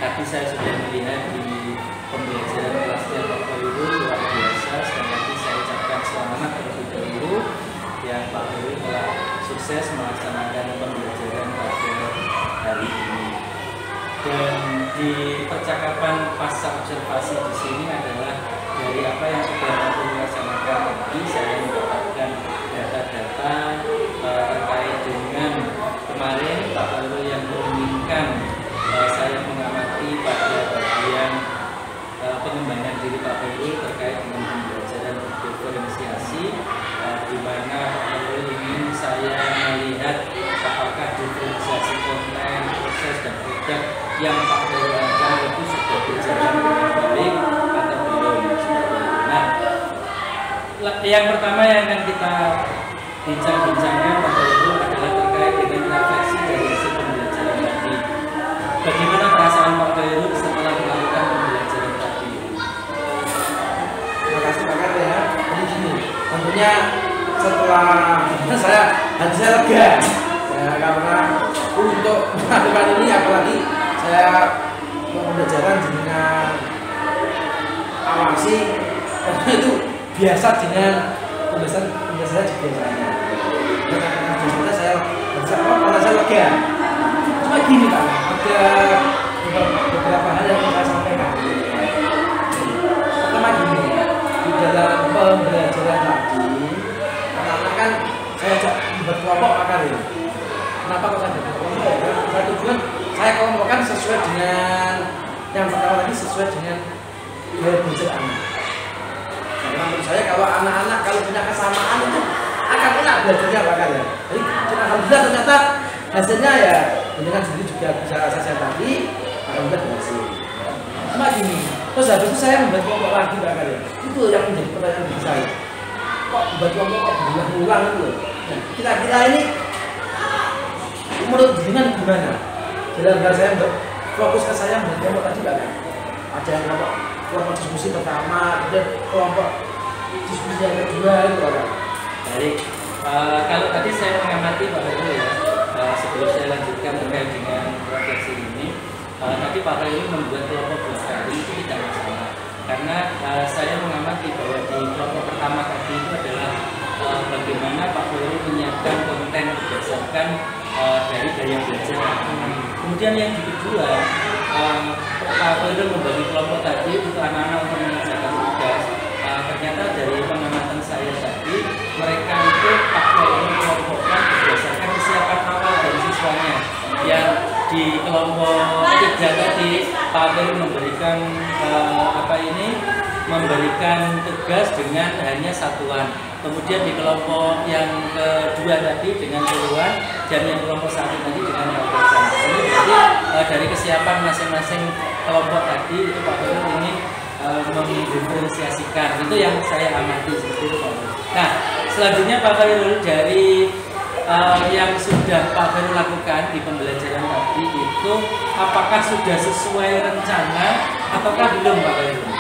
tadi saya sudah melihat di pembelajaran kelasnya Pak Khairul luar biasa. Sekali lagi saya ucapkan selamat terlebih dahulu yang Pak Khairul telah sukses melaksanakan pembelajaran pada hari ini. Dan di percakapan pasca observasi di sini adalah dari apa yang sudah Pak Khairul laksanakan tadi, saya mendapatkan data-data terkait dengan kemarin Pak Khairul yang menginginkan saya mengamati pada bagian pengembangan diri Pak Khairul terkait dengan pembelajaran diferensiasi, di mana Pak Khairul ingin saya melihat apakah diferensiasi konten, proses dan produk yang Pak Khairul lakukan itu sudah berjalan dengan baik atau belum. Nah, yang pertama yang akan kita bincang-bincangkan Pak Khairul adalah terkait dengan refleksi dari hasil pembelajaran tadi. Bagaimana perasaan Pak Khairul setelah melakukan pembelajaran tadi? Terima kasih Pak Kar ya. Jadi gini, tentunya setelah hati saya lega ya, karena untuk melakukan ini apalagi saya pembelajaran dengan awasi karena itu biasa dengan pembelajaran di biasanya. Karena saya lega. Cuma gini Pak, ada beberapa hal yang saya sampaikan. Pertama gini, di dalam pembelajaran tadi, karena kan saya membuat kelompok Pak Karim. Kenapa kok saya membuat kelompok? Saya tujuan saya kelompokkan sesuai dengan yang pertama tadi, sesuai dengan gaya belajar anak. Karena menurut saya kalau anak-anak kalau punya kesamaan itu akan enak belajarnya Pak Karim. Jadi alhamdulillah ternyata hasilnya ya dengan sendiri juga bisa saya tadi alhamdulillah berhasil. Cuma gini, terus habis itu saya membuat kelompok lagi Pak Karim. Itu yang menjadi pertanyaan bagi saya. Kok membuat kelompok kok berulang-ulang itu? Nah, kira-kira ini menurut jenengan gimana? Dalam hal saya fokus ke saya membuat kelompok tadi Pak Karim. Ada yang kelompok diskusi pertama, kemudian kelompok diskusi yang kedua itu Pak Karim. Baik, kalau tadi saya mengamati Pak Khairul ya, sebelum saya lanjutkan terkait dengan refleksi ini, tadi Pak Khairul membuat kelompok dua kali itu tidak masalah, karena saya mengamati bahwa di kelompok pertama tadi itu adalah bagaimana Pak Khairul menyiapkan konten berdasarkan dari gaya belajar. Kemudian yang kedua, Pak Khairul membagi kelompok tadi untuk anak-anak untuk mengerjakan tugas. Ternyata dari pengamatan saya tadi, mereka itu Pak Khairul mengelompokkan berdasarkan kesiapan awal dari siswanya. Yang di kelompok 3 tadi Pak Khairul memberikan memberikan tugas dengan hanya satuan. Kemudian di kelompok yang kedua tadi dengan puluhan, dan yang kelompok 1 tadi dengan ratusan. Ini berarti dari kesiapan masing-masing kelompok tadi itu Pak Khairul ingin mendiferensiasikan. Itu yang saya amati seperti itu Pak. Nah, selanjutnya Pak Khairul dari yang sudah Pak Khairul lakukan di pembelajaran tadi itu apakah sudah sesuai rencana ataukah belum Pak Khairul?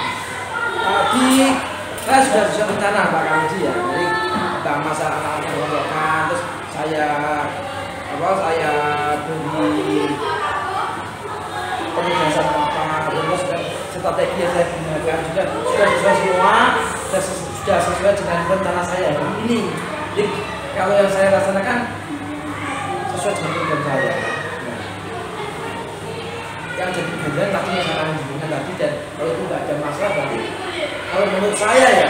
Tadi saya sudah sesuai rencana Pak Kamji ya. Jadi pertama saya anak-anak kelompokkan, terus saya beri penugasan apa, terus strategi yang saya gunakan juga sudah sesuai semua, sudah sesuai dengan rencana saya ini. Jadi kalau yang saya laksanakan sesuai dengan program saya. Yang jadi bagian tadi yang saya hubungkan tadi, dan kalau itu nggak ada masalah berarti kalau menurut saya ya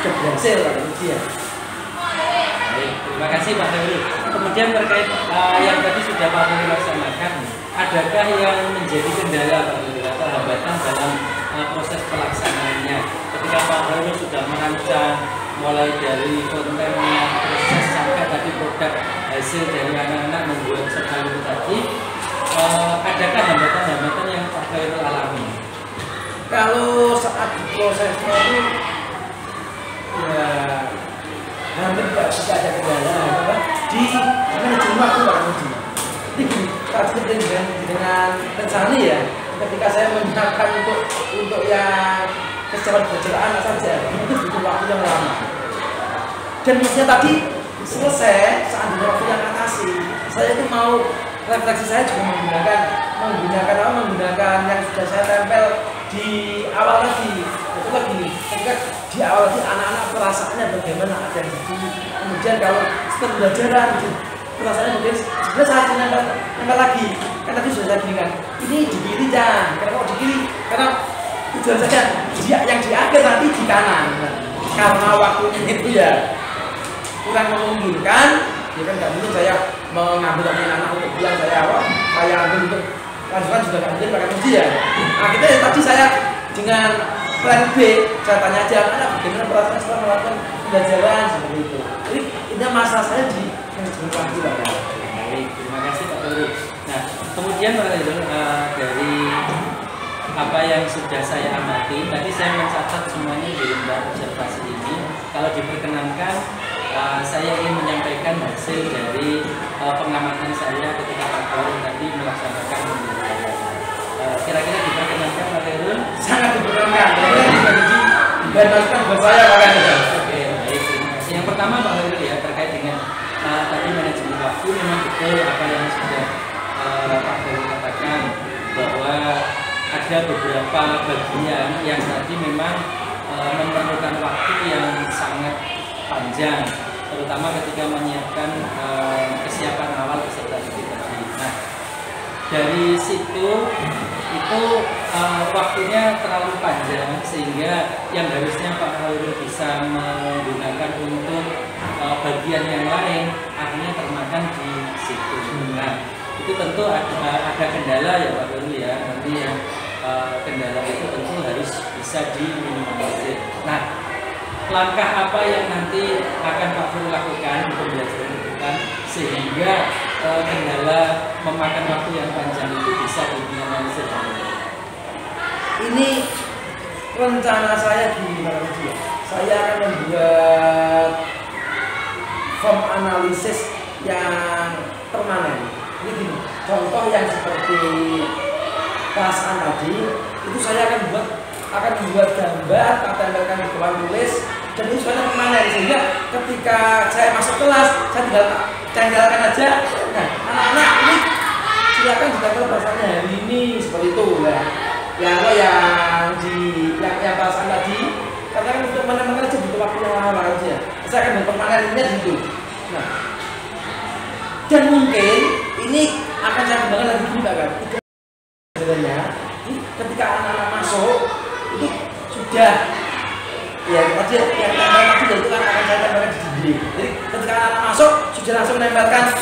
sudah berhasil Pak ya. Baik, terima kasih Pak Khairul. Kemudian terkait yang tadi sudah Pak Khairul laksanakan, adakah yang menjadi kendala Pak Khairul atau hambatan dalam proses pelaksanaannya? Ketika Pak Khairul sudah merancang mulai dari kontennya, proses sampai tadi produk hasil dari anak-anak membuat sekali tadi, adakah hambatan-hambatan yang Pak Khairul alami? Kalau saat prosesnya itu ya hampir tidak ada kendala di manajemen waktu Pak Muji. Jadi tadi dengan rencana ya, ketika saya menyiapkan untuk yang kesiapan belajar anak saja itu butuh waktu yang lama. Dan mestinya tadi selesai saat waktu yang atasi, saya itu mau refleksi saya juga menggunakan yang sudah saya tempel di awal tadi. Itu lagi ketika di awal tadi anak-anak perasaannya bagaimana, ada yang sedih, kemudian kalau setelah pembelajaran perasaannya mungkin sebenarnya saat nempel lagi kan tadi sudah saya bilang ini di kiri jangan, karena di kiri karena tujuan saja dia yang di akhir nanti di kanan. Nah, karena waktunya itu ya kurang memungkinkan, ya kan nggak mungkin saya mengambil anak untuk bilang saya ambil untuk lanjutan juga nggak mungkin pakai uji ya. Akhirnya tadi saya dengan plan B saya tanya aja anak bagaimana perasaan setelah melakukan pembelajaran seperti itu. Jadi ini masalah saya di lagi Pak. Baik, terima kasih Pak Khairul. Nah, kemudian Pak Khairul, dari apa yang sudah saya amati, tadi saya mencatat semuanya di lembar observasi ini. Kalau diperkenankan, saya ingin menyampaikan hasil dari pengamatan saya ketika Pak Khairul tadi melaksanakan pembelajaran. Kira-kira diperkenankan Pak Khairul? Sangat diperkenankan. Dan masukan buat saya Pak Khairul. Oke, baik, terima kasih. Yang pertama Pak Khairul ya, terkait dengan tadi manajemen waktu, memang betul apa yang sudah Pak Khairul katakan bahwa ada beberapa bagian yang tadi memang memerlukan waktu yang sangat panjang, terutama ketika menyiapkan kesiapan awal peserta didik tadi. Nah, dari situ itu waktunya terlalu panjang sehingga yang harusnya Pak Khairul bisa menggunakan untuk bagian yang lain akhirnya termakan di situ. Nah, itu tentu ada kendala ya Pak Khairul ya, nanti yang kendala itu tentu harus bisa diminimalisir. Nah, langkah apa yang nanti akan Pak Khairul lakukan untuk pembelajaran ke depan sehingga kendala memakan waktu yang panjang itu bisa diminimalisir? Ini rencana saya di Malaysia. Saya akan membuat form analisis yang permanen. Ini gini, contoh yang seperti perasaan tadi, itu saya akan membuat gambar, tempelkan di bawah tulis, dan itu sudah permanen sehingga ketika saya masuk kelas, saya tinggal tempelkan aja. Nah, anak-anak ini silakan ditempel perasaannya hari ini seperti itu ya. Yang perasaan tadi, karena kan untuk menempelkan aja butuh waktu yang lama aja. Saya akan mempermanennya di situ. Nah, dan mungkin ini akan saya kembangkan lagi juga kan. Sebenarnya ketika anak-anak masuk itu sudah ya tadi yang tadi itu kan akan saya tempelkan di dinding. Jadi ketika anak-anak masuk sudah langsung menempelkan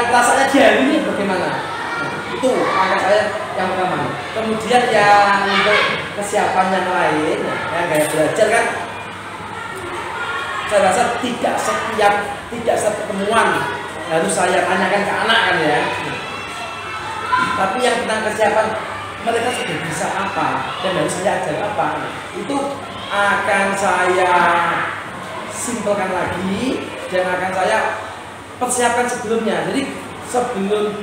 perasaannya dia ini bagaimana. Nah, itu langkah saya yang pertama. Kemudian yang untuk kesiapan yang lain, yang gaya belajar kan, saya rasa tidak setiap pertemuan harus saya tanyakan ke anak kan ya. Tapi yang tentang kesiapan mereka sudah bisa apa dan harus saya ajar apa, itu akan saya simpelkan lagi dan akan saya persiapkan sebelumnya. Jadi sebelum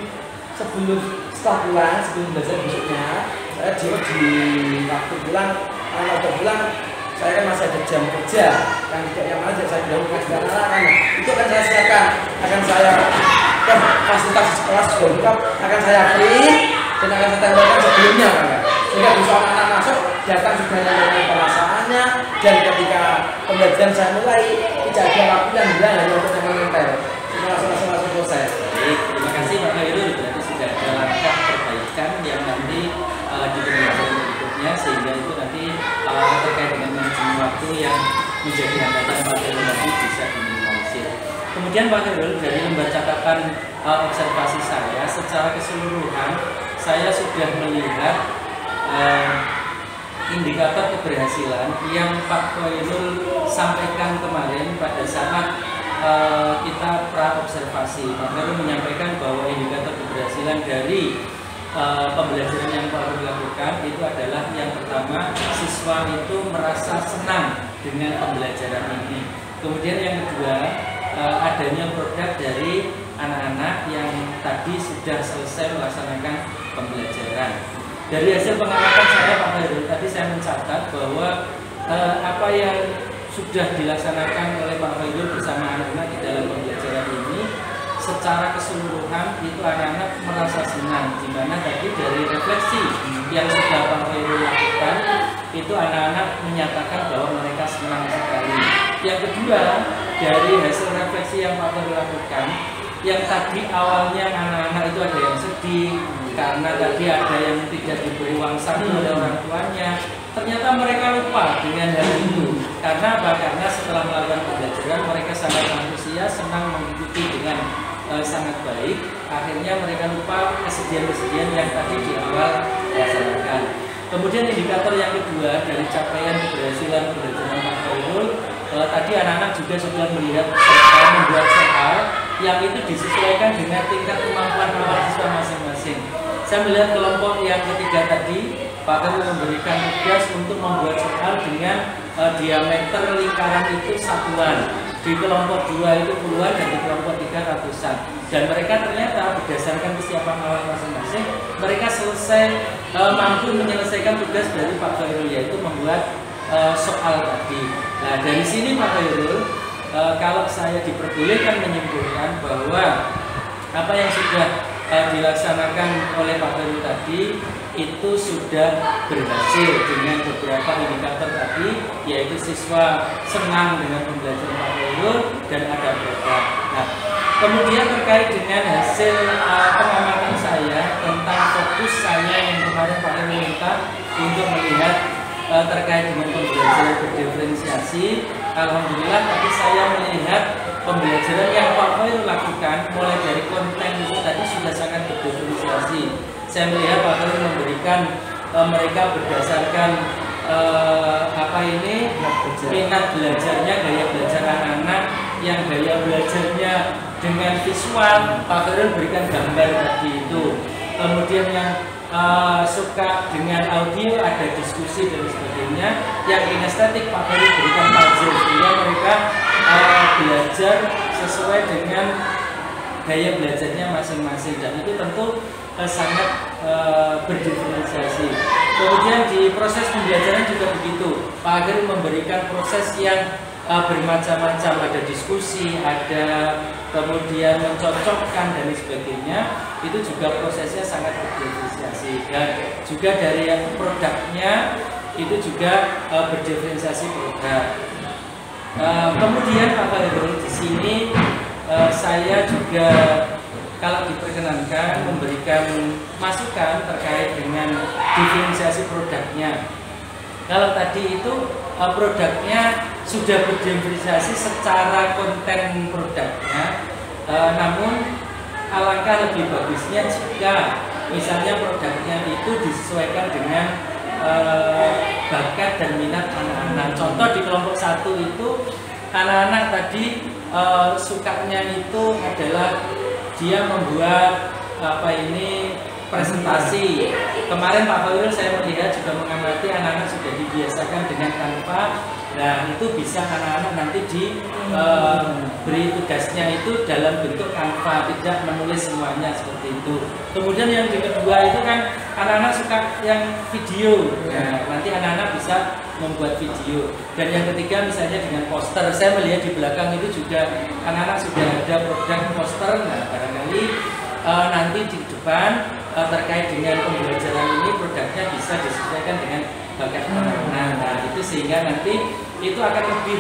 setelah pulang, sebelum belajar besoknya, saya di waktu pulang, saya kan masih ada jam kerja yang mana saya bilang mengajar anak-anak, itu akan saya siapkan, akan saya fasilitas kelas sudah lengkap, akan saya print dan akan saya tempelkan sebelumnya kan, sehingga besok anak-anak masuk datang sudah dengan perasaannya, dan ketika pembelajaran saya mulai tidak ada waktu yang bilang hanya untuk menempel, langsung selesai. Baik, terima kasih Pak Khairul. Berarti sudah ada langkah perbaikan yang nanti di pembelajaran berikutnya, sehingga itu nanti terkait dengan manajemen waktu yang menjadi hambatan Pak Khairul nanti bisa diminimalisir. Kemudian Pak Khairul, dari lembar catatan observasi saya secara keseluruhan, saya sudah melihat indikator keberhasilan yang Pak Khairul sampaikan kemarin pada saat kita pra-observasi. Pak Khairul menyampaikan bahwa indikator keberhasilan dari pembelajaran yang Pak Khairul lakukan itu adalah yang pertama, siswa itu merasa senang dengan pembelajaran ini. Kemudian yang kedua, adanya produk dari anak-anak yang tadi sudah selesai melaksanakan pembelajaran. Dari hasil pengamatan saya Pak Khairul, tadi saya mencatat bahwa apa yang sudah dilaksanakan oleh Pak Khairul bersama anak-anak di dalam pembelajaran ini secara keseluruhan itu anak-anak merasa senang, di mana tadi dari refleksi yang sudah Pak Khairul lakukan itu anak-anak menyatakan bahwa mereka senang sekali. Yang kedua, dari hasil refleksi yang Pak Khairul lakukan, yang tadi awalnya anak-anak itu ada yang sedih karena tadi ada yang tidak diberi uang saku oleh orang tuanya, ternyata mereka lupa dengan hal itu. Karena apa? Karena setelah melakukan pembelajaran mereka sangat antusias, senang mengikuti dengan sangat baik. Akhirnya mereka lupa kesedihan-kesedihan yang tadi di awal dilaksanakan. Kemudian indikator yang kedua dari capaian keberhasilan pembelajaran Pak Khairul, tadi anak-anak juga sudah melihat membuat soal yang itu disesuaikan dengan tingkat kemampuan mahasiswa masing-masing. Saya melihat kelompok yang ketiga tadi, Pak Khairul memberikan tugas untuk membuat soal dengan diameter lingkaran itu satuan. Di kelompok 2 itu puluhan dan di kelompok 3 ratusan. Dan mereka ternyata berdasarkan kesiapan awal masing-masing, mereka mampu menyelesaikan tugas dari Pak Khairul, yaitu membuat soal tadi. Nah, dari sini Pak Khairul, kalau saya diperbolehkan menyimpulkan bahwa apa yang sudah dilaksanakan oleh Pak Khairul tadi itu sudah berhasil dengan beberapa indikator tadi, yaitu siswa senang dengan pembelajaran Pak Khairul dan ada produk. Nah, kemudian terkait dengan hasil pengamatan saya tentang fokus saya yang kemarin Pak Khairul minta untuk melihat terkait dengan pembelajaran berdiferensiasi, alhamdulillah tadi saya melihat pembelajaran yang Pak Khairul lakukan mulai dari konten itu tadi sudah sangat berdiferensiasi. Saya melihat Pak Khairul memberikan mereka berdasarkan minat belajarnya, gaya belajar anak-anak, yang gaya belajarnya dengan visual Pak Khairul berikan gambar tadi itu. Kemudian yang suka dengan audio ada diskusi dan sebagainya. Yang kinestetik Pak Khairul berikan puzzle sehingga mereka belajar sesuai dengan gaya belajarnya masing-masing, dan itu tentu sangat berdiferensiasi. Kemudian di proses pembelajaran juga begitu, Pak Khairul memberikan proses yang bermacam-macam, ada diskusi, ada kemudian mencocokkan dan sebagainya. Itu juga prosesnya sangat berdiferensiasi, dan juga dari yang produknya itu juga berdiferensiasi produk. Kemudian Pak Khairul di sini saya juga kalau diperkenankan memberikan masukan terkait dengan diferensiasi produknya. Kalau tadi itu produknya sudah berdiferensiasi secara konten produknya, namun alangkah lebih bagusnya jika misalnya produknya itu disesuaikan dengan bakat dan minat anak-anak. Contoh di kelompok 1 itu anak-anak tadi sukanya itu adalah dia membuat presentasi. Kemarin Pak Khairul saya melihat juga mengamati anak-anak sudah dibiasakan dengan Canva. Nah, itu bisa anak-anak nanti diberi tugasnya itu dalam bentuk Canva, tidak menulis semuanya seperti itu. Kemudian yang kedua itu kan anak-anak suka yang video. Nah, nanti anak-anak bisa membuat video. Dan yang ketiga misalnya dengan poster. Saya melihat di belakang itu juga anak-anak sudah ada produk poster. Nah, barangkali nanti di depan terkait dengan pembelajaran ini produknya bisa disesuaikan dengan bakat anak-anak. Nah, itu sehingga nanti itu akan lebih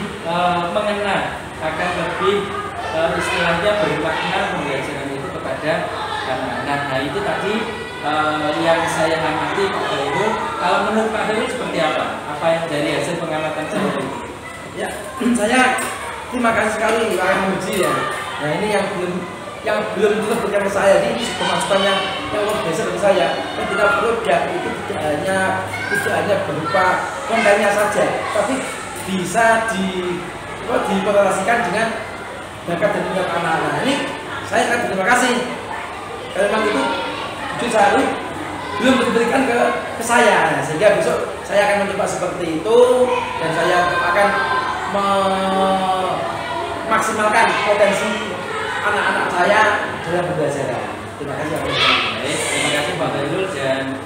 mengena, akan lebih istilahnya bermakna pembelajaran itu kepada anak-anak. Nah, itu tadi yang saya amati Pak Khairul. Kalau menurut Pak Khairul seperti apa? Apa yang dari hasil pengamatan saya itu? Ya, saya terima kasih sekali Pak Muji ya. Nah, ini yang belum terbuka ke saya, ini pemasukan yang luar biasa bagi saya. Ketika produk itu tidak hanya berupa kontennya saja, tapi bisa dikorelasikan dengan bakat dan minat anak-anak. Ini saya sangat terima kasih. Karena memang itu jujur saya belum diberikan ke saya, nah, sehingga besok saya akan mencoba seperti itu dan saya akan memaksimalkan potensi anak-anak saya dalam pembelajaran. Terima kasih Pak Khairul. Terima kasih Pak Khairul. Dan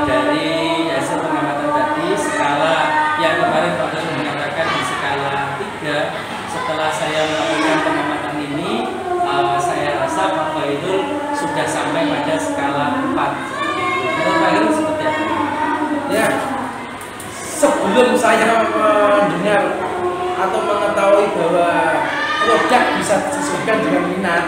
dari hasil pengamatan tadi, skala yang kemarin Pak Khairul mengatakan di skala 3, setelah saya melakukan pengamatan ini, saya rasa merasa Pak Khairul sudah sampai pada skala 4. Menurut Pak Khairul seperti apa? Ya, sebelum saya mendengar atau mengetahui bahwa produk bisa disesuaikan dengan minat,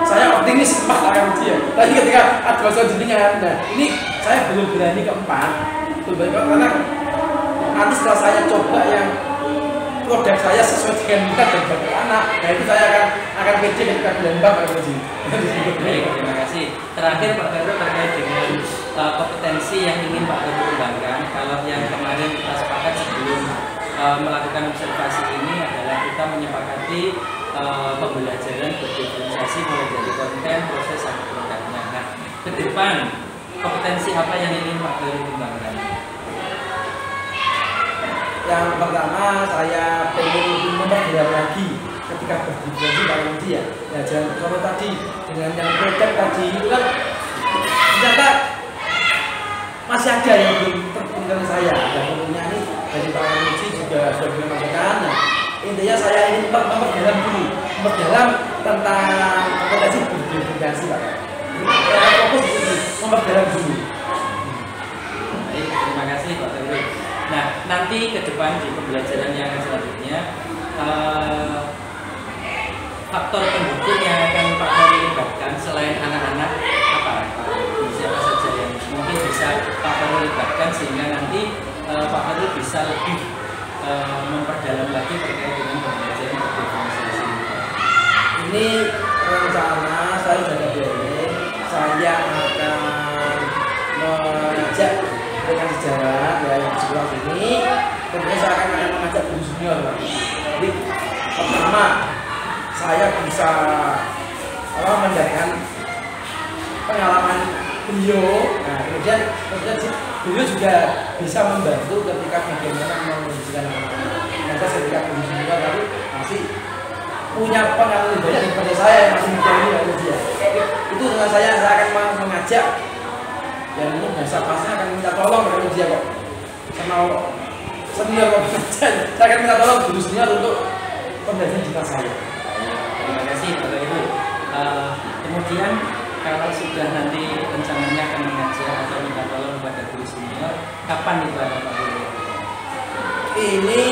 saya optimis 4 akan ujian. Tapi ketika ada bahasa jenengan, nah ini saya belum berani ke 4, karena nanti setelah saya coba yang produk saya sesuai dengan minat dan bakat anak, nah itu saya akan pede ketika dilembang akan uji. Baik, terima kasih. Terakhir Pak Khairul terkait dengan kompetensi yang ingin Pak Khairul kembangkan. Kalau yang kemarin kita sepakat sebelum melakukan observasi ini adalah kita menyepakati pembelajaran berdiferensiasi mulai dari konten, proses sampai produknya. Nah, ke depan kompetensi apa yang ingin Pak Khairul kembangkan? Yang pertama saya pengen memperdalam lagi ketika berdiskusi dengan dia. Ya jangan kalau tadi dengan yang produk tadi itu kan ternyata masih ada yang belum terpikirkan saya. Dan tentunya ini dari Pak Muji juga sudah mengatakan. Nah, intinya saya ingin memperdalam dulu, memperdalam tentang kompetensi berdiskusi Pak. Saya fokus di memperdalam dulu. Baik, terima kasih Pak Khairul. Nah, nanti ke depan di pembelajaran yang selanjutnya faktor pendukung yang akan Pak Khairul libatkan selain anak-anak apa? Siapa saja yang mungkin bisa Pak Khairul libatkan sehingga nanti Pak Khairul bisa lebih memperdalam lagi terkait dengan pembelajaran berdiferensiasi. Ini rencana saya sudah planning, saya akan mengajak dengan sejarah ya yang sebelah sini, tentunya saya akan mengajak guru junior. Jadi pertama saya bisa mendapatkan pengalaman beliau. Nah kemudian beliau juga bisa membantu ketika bagaimana mengembangkan anak-anak. Nanti ketika guru junior lalu masih punya pengalaman banyak daripada saya yang masih muda ini lalu dia. Itu dengan saya akan mengajak. Dan ini bahasa pasnya akan minta tolong dari dia kok sama senior kok. Saya akan minta tolong guru senior untuk pembelajaran jika saya. Terima kasih Pak Khairul. Kemudian kalau sudah nanti rencananya akan mengajar atau minta tolong kepada guru senior, kapan itu akan Pak Khairul? Ini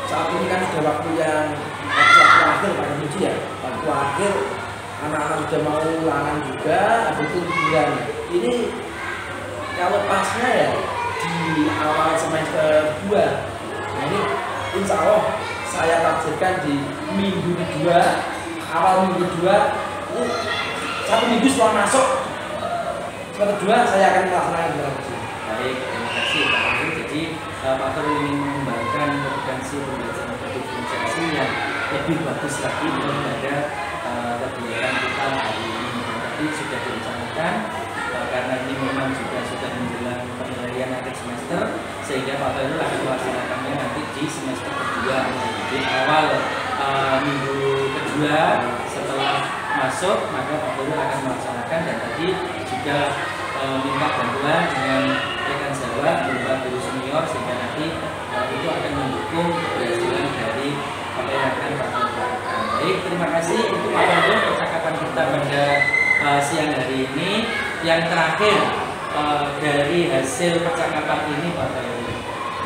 saat ini kan sudah waktu akhir Pak Muji ya, waktu akhir. Anak-anak sudah mau ulangan juga, habis itu bulan. Ini kalau pasnya ya di awal semester 2. Nah ini insya Allah saya targetkan di minggu kedua, awal minggu kedua. Ini 1 minggu setelah masuk semester 2 saya akan melaksanakan bulan. Baik, terima kasih Pak Khairul. Jadi Pak Khairul ingin mengembangkan kompetensi pembelajaran berdiferensiasi yang lebih bagus lagi daripada kegiatan kita hari ini. Tadi sudah direncanakan karena ini memang juga sudah menjelang penilaian akhir semester, sehingga Pak Khairul akan melaksanakannya nanti di semester kedua, di awal minggu kedua setelah masuk, maka Pak Khairul akan melaksanakan. Dan tadi juga minta bantuan dengan rekan sejawat berupa guru senior sehingga nanti itu akan mendukung keberhasilan dari apa yang akan Pak Khairul lakukan. Baik, terima kasih untuk Pak Khairul percakapan kita pada siang hari ini. Yang terakhir dari hasil percakapan ini Pak Khairul,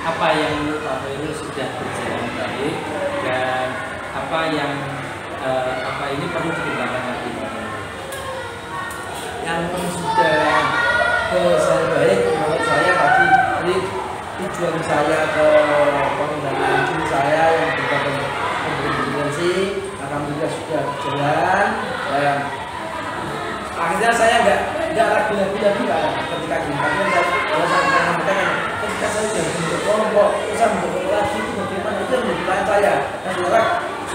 apa yang menurut Pak Khairul sudah berjalan baik dan apa yang ini perlu dikembangkan lagi Pak Khairul? Yang sudah saya baik menurut saya tadi ini tujuan saya ke pengembangan diri saya yang berkompetensi alhamdulillah sudah berjalan dan akhirnya saya nggak ragu-ragu lagi Pak ketika diingatkan saya sampaikan ketika saya sudah bentuk kelompok saya bentuk lagi itu bagaimana itu yang menjadi peran saya dan setelah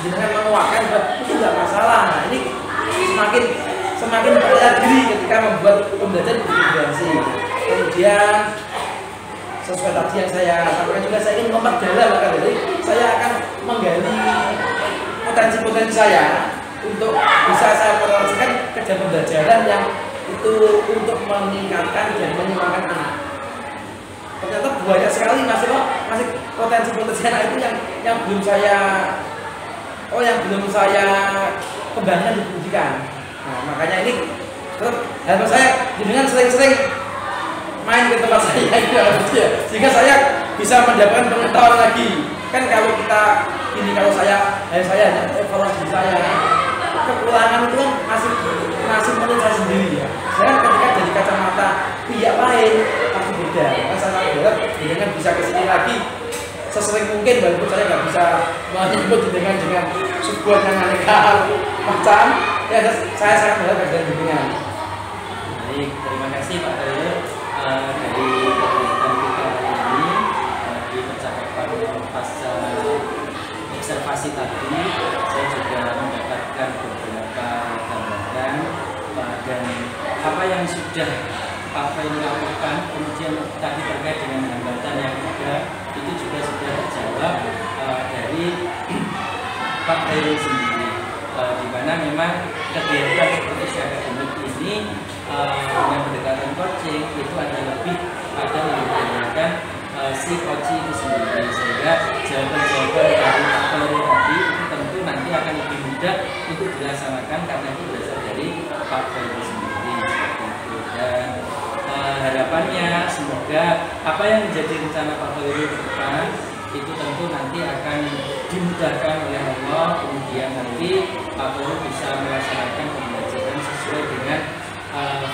dengan menguatkan itu nggak masalah. Nah ini semakin percaya diri ketika membuat pembelajaran berkomunikasi. Kemudian sesuai tadi yang saya sampaikan juga saya ingin memperdalam jadi saya akan menggali potensi-potensi saya untuk bisa saya koordinasikan kerja pembelajaran yang itu untuk meningkatkan dan menyeimbangkan anak. Ternyata banyak sekali masih potensi-potensi anak itu yang belum saya pembangunan di pendidikan. Nah, makanya ini harapan saya dengan sering-sering main ke tempat saya itu ya, sehingga saya bisa mendapatkan pengetahuan lagi. Kan kalau kita ini, kalau saya hanya evaluasi saya, kekurangan itu kan masih menurut saya sendiri ya. Saya ketika dari kacamata pihak lain pasti beda. Maka saya berharap dengan bisa kesini lagi sesering mungkin, walaupun saya nggak bisa menyebut dengan sebuah yang aneka macam. Ya, saya sangat berharap dengan. Baik, terima kasih Pak Khairul dari kegiatan kita hari ini di percakapan pasca observasi tadi. Saya juga mendapatkan beberapa gambaran dan apa yang sudah Pak Khairul lakukan, kemudian tadi terkait dengan hambatan yang ada itu juga sudah terjawab dari Pak Khairul sendiri, di mana memang kegiatan seperti akademik ini dengan pendekatan coaching itu ada lebih pada yang menggunakan si coach itu sendiri, sehingga jawaban-jawaban dari Pak Khairul tadi itu tentu nanti akan lebih mudah untuk dilaksanakan karena itu berasal dari Pak Khairul sendiri seperti itu. Dan harapannya semoga apa yang menjadi rencana Pak Khairul ke depan itu tentu nanti akan dimudahkan oleh Allah, kemudian nanti Pak Khairul bisa melaksanakan pembelajaran sesuai dengan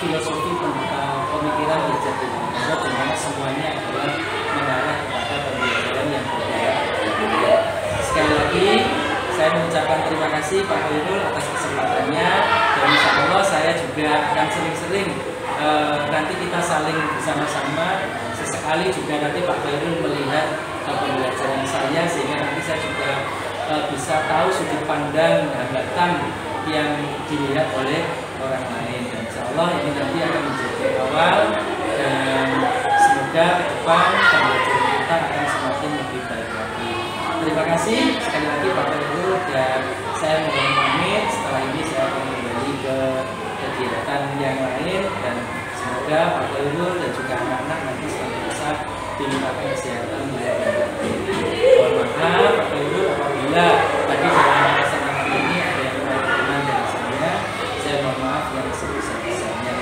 filosofi pemikiran belajar dengan dimana semuanya adalah mengarah kepada pembelajaran yang berbeda. Sekali lagi saya mengucapkan terima kasih Pak Khairul atas kesempatannya, dan insya Allah saya juga akan sering-sering nanti kita saling bersama-sama. Sesekali juga nanti Pak Khairul melihat pembelajaran saya, sehingga nanti saya juga bisa tahu sudut pandang hambatan yang dilihat oleh orang lain. Dan insya Allah ini nanti akan menjadi awal, dan semoga ke depan pembelajaran kita akan semakin lebih baik lagi. Terima kasih sekali lagi Pak Khairul, dan saya mohon pamit. Setelah ini saya akan kembali ke kegiatan yang lain, dan semoga Pak Khairul dan juga anak-anak nanti selalu bisa dilimpahkan kesehatan. Mohon maaf Pak Khairul apabila tadi dalam kesempatan ini ada yang berkenan dari saya mohon maaf yang sebesar-besarnya.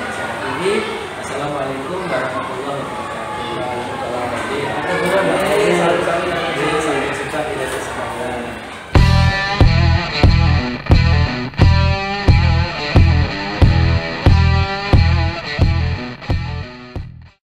Assalamualaikum warahmatullahi wabarakatuh.